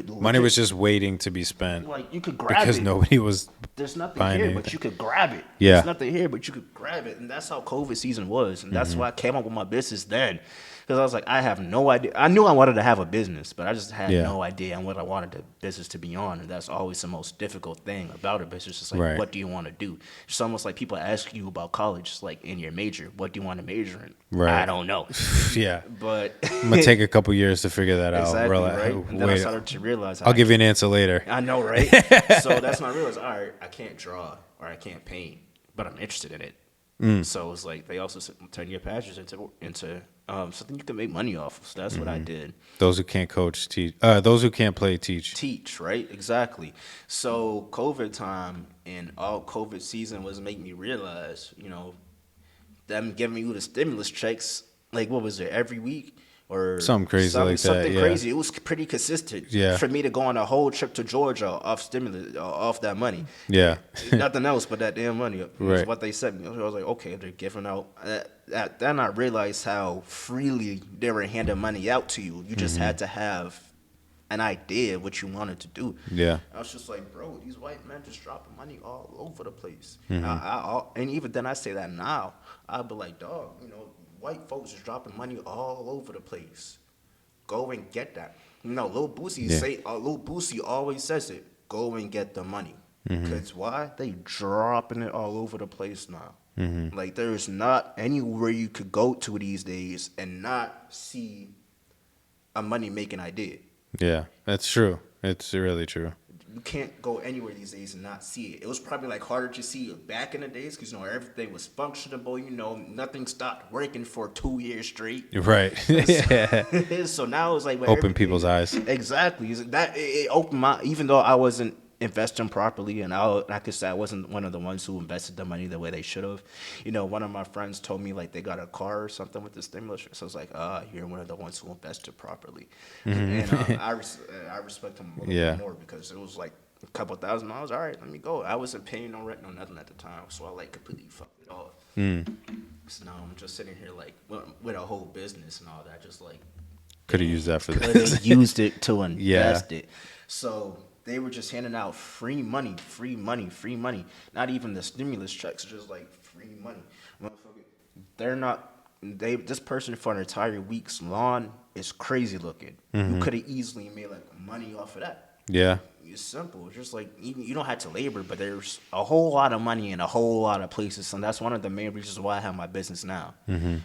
[SPEAKER 1] Money was just waiting to be spent.
[SPEAKER 2] Like, you could grab it.
[SPEAKER 1] Because nobody was
[SPEAKER 2] There's nothing
[SPEAKER 1] buying
[SPEAKER 2] here,
[SPEAKER 1] anything.
[SPEAKER 2] but you could grab it.
[SPEAKER 1] Yeah.
[SPEAKER 2] There's nothing here, but you could grab it. And that's how COVID season was. And that's why I came up with my business then. Because I was like, I have no idea. I knew I wanted to have a business, but I just had no idea on what I wanted the business to be on. And that's always the most difficult thing about a business. It's just like, what do you want to do? It's almost like people ask you about college, it's like in your major, what do you want to major in?
[SPEAKER 1] Right.
[SPEAKER 2] I don't know.
[SPEAKER 1] Yeah.
[SPEAKER 2] But
[SPEAKER 1] I'm going to take a couple years to figure that out.
[SPEAKER 2] Exactly, right? And then I started to realize.
[SPEAKER 1] I'll give you an answer later.
[SPEAKER 2] I know, right? So that's when I realized, all right, I can't draw or I can't paint, but I'm interested in it. So it's like they also turn your passions into something you can make money off of. So that's what I did.
[SPEAKER 1] Those who can't coach, teach. Those who can't play, teach.
[SPEAKER 2] Teach, right? Exactly. So COVID time and all COVID season was making me realize, you know, them giving you the stimulus checks, like what was it, every week? Or
[SPEAKER 1] something crazy like that.
[SPEAKER 2] Something crazy. It was pretty consistent.
[SPEAKER 1] Yeah.
[SPEAKER 2] For me to go on a whole trip to Georgia off stimulus, off that money.
[SPEAKER 1] Yeah.
[SPEAKER 2] Nothing else but that damn money.
[SPEAKER 1] Right.
[SPEAKER 2] Is what they sent me. I was like, okay, they're giving out. Then I realized how freely they were handing money out to you. You just had to have and I did what you wanted to do.
[SPEAKER 1] Yeah.
[SPEAKER 2] I was just like, bro, these white men just dropping money all over the place.
[SPEAKER 1] Mm-hmm.
[SPEAKER 2] And even then, I say that now. I'd be like, dog, white folks is dropping money all over the place. Go and get that. Lil Boosie
[SPEAKER 1] Yeah.
[SPEAKER 2] Lil Boosie always says it. Go and get the money.
[SPEAKER 1] Mm-hmm.
[SPEAKER 2] Cause why? They dropping it all over the place now.
[SPEAKER 1] Mm-hmm.
[SPEAKER 2] Like there's not anywhere you could go to these days and not see a money making idea.
[SPEAKER 1] Yeah, that's true. It's really true.
[SPEAKER 2] You can't go anywhere these days and not see it. It was probably like harder to see it back in the days because everything was functionable. Nothing stopped working for 2 years straight.
[SPEAKER 1] Right. Yeah.
[SPEAKER 2] So now it's like
[SPEAKER 1] Open people's eyes.
[SPEAKER 2] Exactly. It opened my. Even though I wasn't investing properly, and I could say I wasn't one of the ones who invested the money the way they should have. One of my friends told me like they got a car or something with the stimulus. So I was like, you're one of the ones who invested properly. And I respect him a little bit more because it was like a couple $1,000. All right, let me go. I wasn't paying no rent, no nothing at the time, so I like completely fucked it off. So now I'm just sitting here like with a whole business and all that, just like
[SPEAKER 1] Could have used that for
[SPEAKER 2] could
[SPEAKER 1] this.
[SPEAKER 2] have used it to invest it. So they were just handing out free money. Not even the stimulus checks, just like free money. This person for an entire week's lawn is crazy looking. You could have easily made like money off of that.
[SPEAKER 1] Yeah.
[SPEAKER 2] It's simple. It's just like you don't have to labor, but there's a whole lot of money in a whole lot of places, and that's one of the main reasons why I have my business now.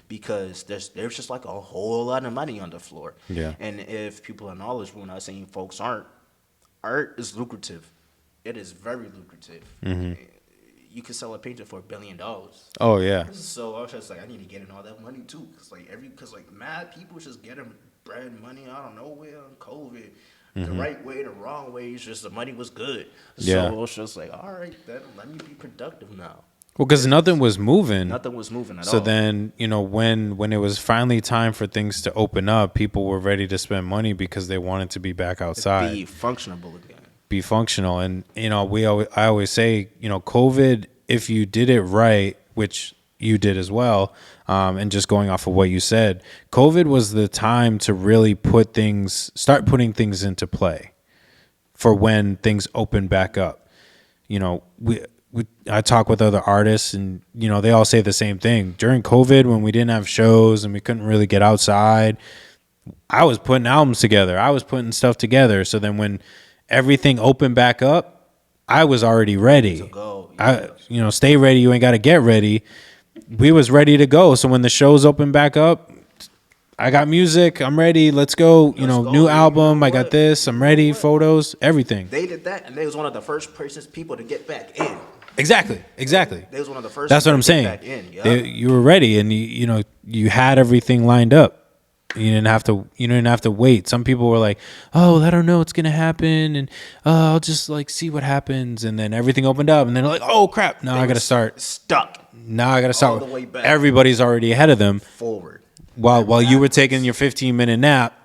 [SPEAKER 2] Because there's just like a whole lot of money on the floor.
[SPEAKER 1] Yeah.
[SPEAKER 2] And if people are knowledgeable, not saying folks aren't, art is lucrative. It is very lucrative. You could sell a painting for $1 billion.
[SPEAKER 1] Oh yeah.
[SPEAKER 2] So I was just like, I need to get in all that money too, because mad people just getting bread money out of nowhere on COVID. The right way, the wrong way, it's just the money was good.
[SPEAKER 1] Yeah.
[SPEAKER 2] So it was just like, all right, then let me be productive now.
[SPEAKER 1] Well, because nothing was moving.
[SPEAKER 2] Nothing was moving at all.
[SPEAKER 1] So then, when it was finally time for things to open up, people were ready to spend money because they wanted to be back outside.
[SPEAKER 2] Be functional again.
[SPEAKER 1] Be functional. And, I always say, COVID, if you did it right, which you did as well, and just going off of what you said, COVID was the time to really start putting things into play for when things open back up. I talk with other artists and, they all say the same thing. During COVID, when we didn't have shows and we couldn't really get outside, I was putting albums together. I was putting stuff together. So then when everything opened back up, I was already ready.
[SPEAKER 2] To go.
[SPEAKER 1] Stay ready. You ain't got to get ready. We was ready to go. So when the shows open back up, I got music. I'm ready. Let's go. New album. I got this. I'm ready. Photos, everything.
[SPEAKER 2] They did that, and they was one of the first people to get back in.
[SPEAKER 1] Exactly.
[SPEAKER 2] They was one of the first.
[SPEAKER 1] That's what I'm saying.
[SPEAKER 2] Back in. Yep.
[SPEAKER 1] You were ready, and you had everything lined up. You didn't have to wait. Some people were like, "Oh, I don't know what's gonna happen," and I'll just see what happens. And then everything opened up, and then like, "Oh crap! Now I got to start
[SPEAKER 2] stuck.
[SPEAKER 1] Now I got to start.
[SPEAKER 2] All the way back.
[SPEAKER 1] Everybody's already ahead of them.
[SPEAKER 2] Forward.
[SPEAKER 1] While you were taking your 15-minute nap,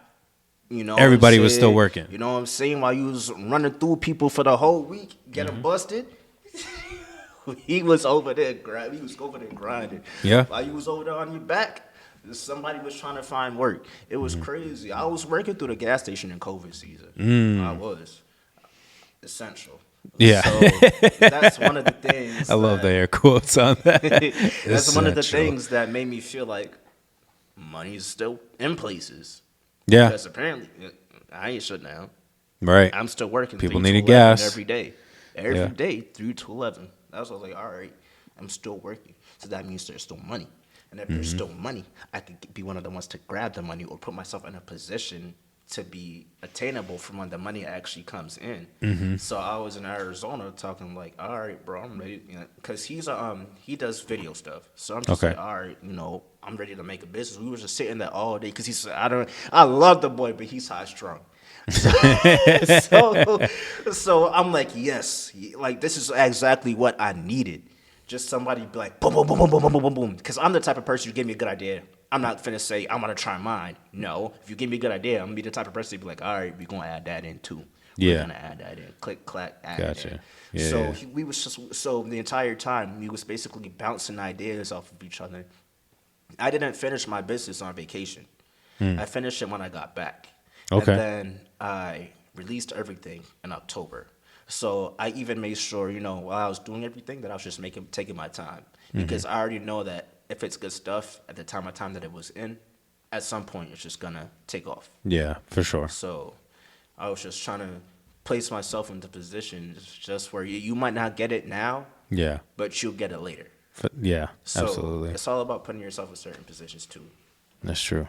[SPEAKER 1] everybody was still working.
[SPEAKER 2] You know what I'm saying? While you was running through people for the whole week, getting busted. He was over there grinding.
[SPEAKER 1] Yeah.
[SPEAKER 2] While you was over there on your back, somebody was trying to find work. It was crazy. I was working through the gas station in COVID season. I was essential.
[SPEAKER 1] Yeah.
[SPEAKER 2] So that's one of the things.
[SPEAKER 1] I love the air quotes on that.
[SPEAKER 2] That's one of the things that made me feel like money's still in places.
[SPEAKER 1] Yeah.
[SPEAKER 2] Because apparently I ain't shut down.
[SPEAKER 1] Right.
[SPEAKER 2] I'm still working.
[SPEAKER 1] People
[SPEAKER 2] 3 to
[SPEAKER 1] needed
[SPEAKER 2] 11
[SPEAKER 1] gas
[SPEAKER 2] every day. Every day, 3 to 11. That's what I was like, all right, I'm still working. So that means there's still money. And if there's still money, I could be one of the ones to grab the money or put myself in a position to be attainable from when the money actually comes in. So I was in Arizona talking like, all right, bro, I'm ready. Because he does video stuff. So I'm just like, all right, I'm ready to make a business. We were just sitting there all day because he said, I love the boy, but he's high strung. So I'm like, yes, like this is exactly what I needed. Just somebody be like, boom, boom, boom, boom, boom, boom, boom, boom, boom. Because I'm the type of person, you give me a good idea, I'm not finna say, I'm going to try mine. No, if you give me a good idea, I'm going to be the type of person to be like, all right, we're going to add that in too. We're going to add that in. Click, clack, add it in.
[SPEAKER 1] Yeah,
[SPEAKER 2] so we was so the entire time, we was basically bouncing ideas off of each other. I didn't finish my business on vacation. I finished it when I got back.
[SPEAKER 1] Okay.
[SPEAKER 2] And then I released everything in October. So I even made sure, while I was doing everything, that I was just taking my time. Because I already know that if it's good stuff at the time that it was in, at some point it's just gonna take off.
[SPEAKER 1] Yeah, for sure.
[SPEAKER 2] So I was just trying to place myself into positions just where you might not get it now,
[SPEAKER 1] Yeah.
[SPEAKER 2] but you'll get it later.
[SPEAKER 1] Yeah,
[SPEAKER 2] So
[SPEAKER 1] absolutely.
[SPEAKER 2] it's all about putting yourself in certain positions too.
[SPEAKER 1] That's true.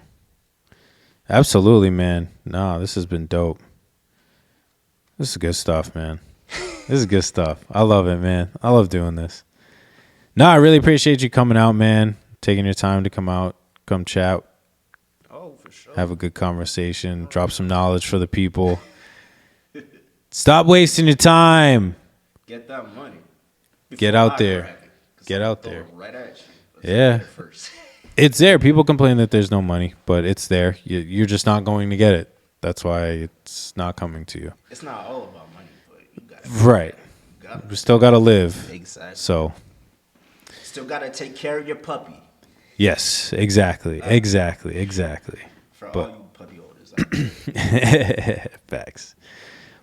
[SPEAKER 1] Absolutely, man. No, this has been dope. This is good stuff, man. This is good stuff. I love it, man. I love doing this. No, I really appreciate you coming out, man. Taking your time to come out, come chat,
[SPEAKER 2] Oh, for sure.
[SPEAKER 1] have a good conversation, drop some knowledge for the people. Stop wasting your time.
[SPEAKER 2] Get that money.
[SPEAKER 1] Get out there. Get out
[SPEAKER 2] Throw
[SPEAKER 1] there.
[SPEAKER 2] it right at you. Let's
[SPEAKER 1] Yeah.
[SPEAKER 2] get it first.
[SPEAKER 1] It's there. People complain that there's no money, but it's there. You're just not going to get it. That's why it's not coming to you.
[SPEAKER 2] It's not all about money, but you got
[SPEAKER 1] Right. We still got to live.
[SPEAKER 2] Exactly.
[SPEAKER 1] So,
[SPEAKER 2] Still got to take care of your puppy.
[SPEAKER 1] yes, exactly.
[SPEAKER 2] For
[SPEAKER 1] But-
[SPEAKER 2] all you puppy owners out there.
[SPEAKER 1] Facts.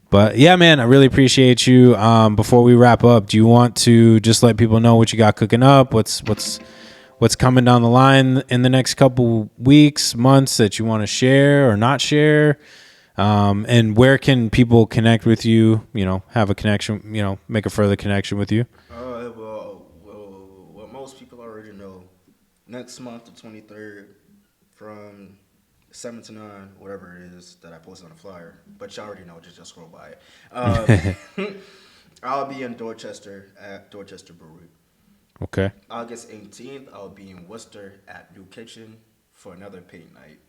[SPEAKER 1] But yeah, man, I really appreciate you. Before we wrap up, do you want to just let people know what you got cooking up? What's coming down the line in the next couple weeks, months that you want to share or not share? And where can people connect with you? Have a connection. Make a further connection with you.
[SPEAKER 2] Well, what most people already know, next month, the 23rd, from 7 to 9, whatever it is that I posted on the flyer, but you already know, just scroll by it. I'll be in Dorchester at Dorchester Brewery.
[SPEAKER 1] Okay.
[SPEAKER 2] August 18th, I'll be in Worcester at New Kitchen for another paint night.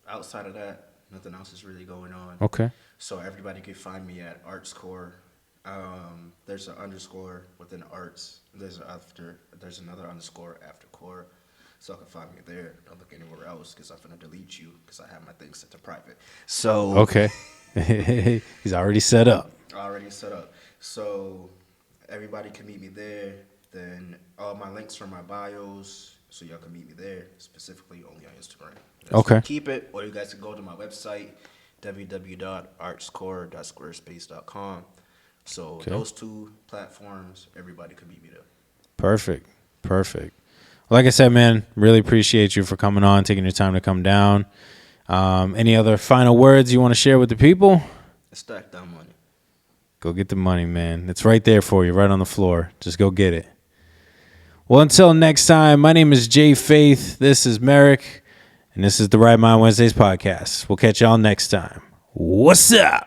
[SPEAKER 2] Outside of that, nothing else is really going on.
[SPEAKER 1] Okay.
[SPEAKER 2] So everybody can find me at ArtsCore. There's an underscore within arts. There's another underscore after core. So you can find me there. Don't look anywhere else because I'm gonna delete you because I have my things set to private. So
[SPEAKER 1] Okay. He's already set up.
[SPEAKER 2] already set up. So everybody can meet me there. Then all my links are my bios, so y'all can meet me there. Specifically only on Instagram.
[SPEAKER 1] Okay.
[SPEAKER 2] Keep it, or you guys can go to my website, www.artscore.squarespace.com. So those two platforms, everybody can meet me there.
[SPEAKER 1] Perfect. Like I said, man, really appreciate you for coming on, taking your time to come down. Any other final words you want to share with the people?
[SPEAKER 2] Stack that money.
[SPEAKER 1] Go get the money, man. It's right there for you, right on the floor. Just go get it. Well, until next time, my name is Jay Faith. This is Merrick, and this is the Right Mind Wednesdays podcast. We'll catch y'all next time. What's up?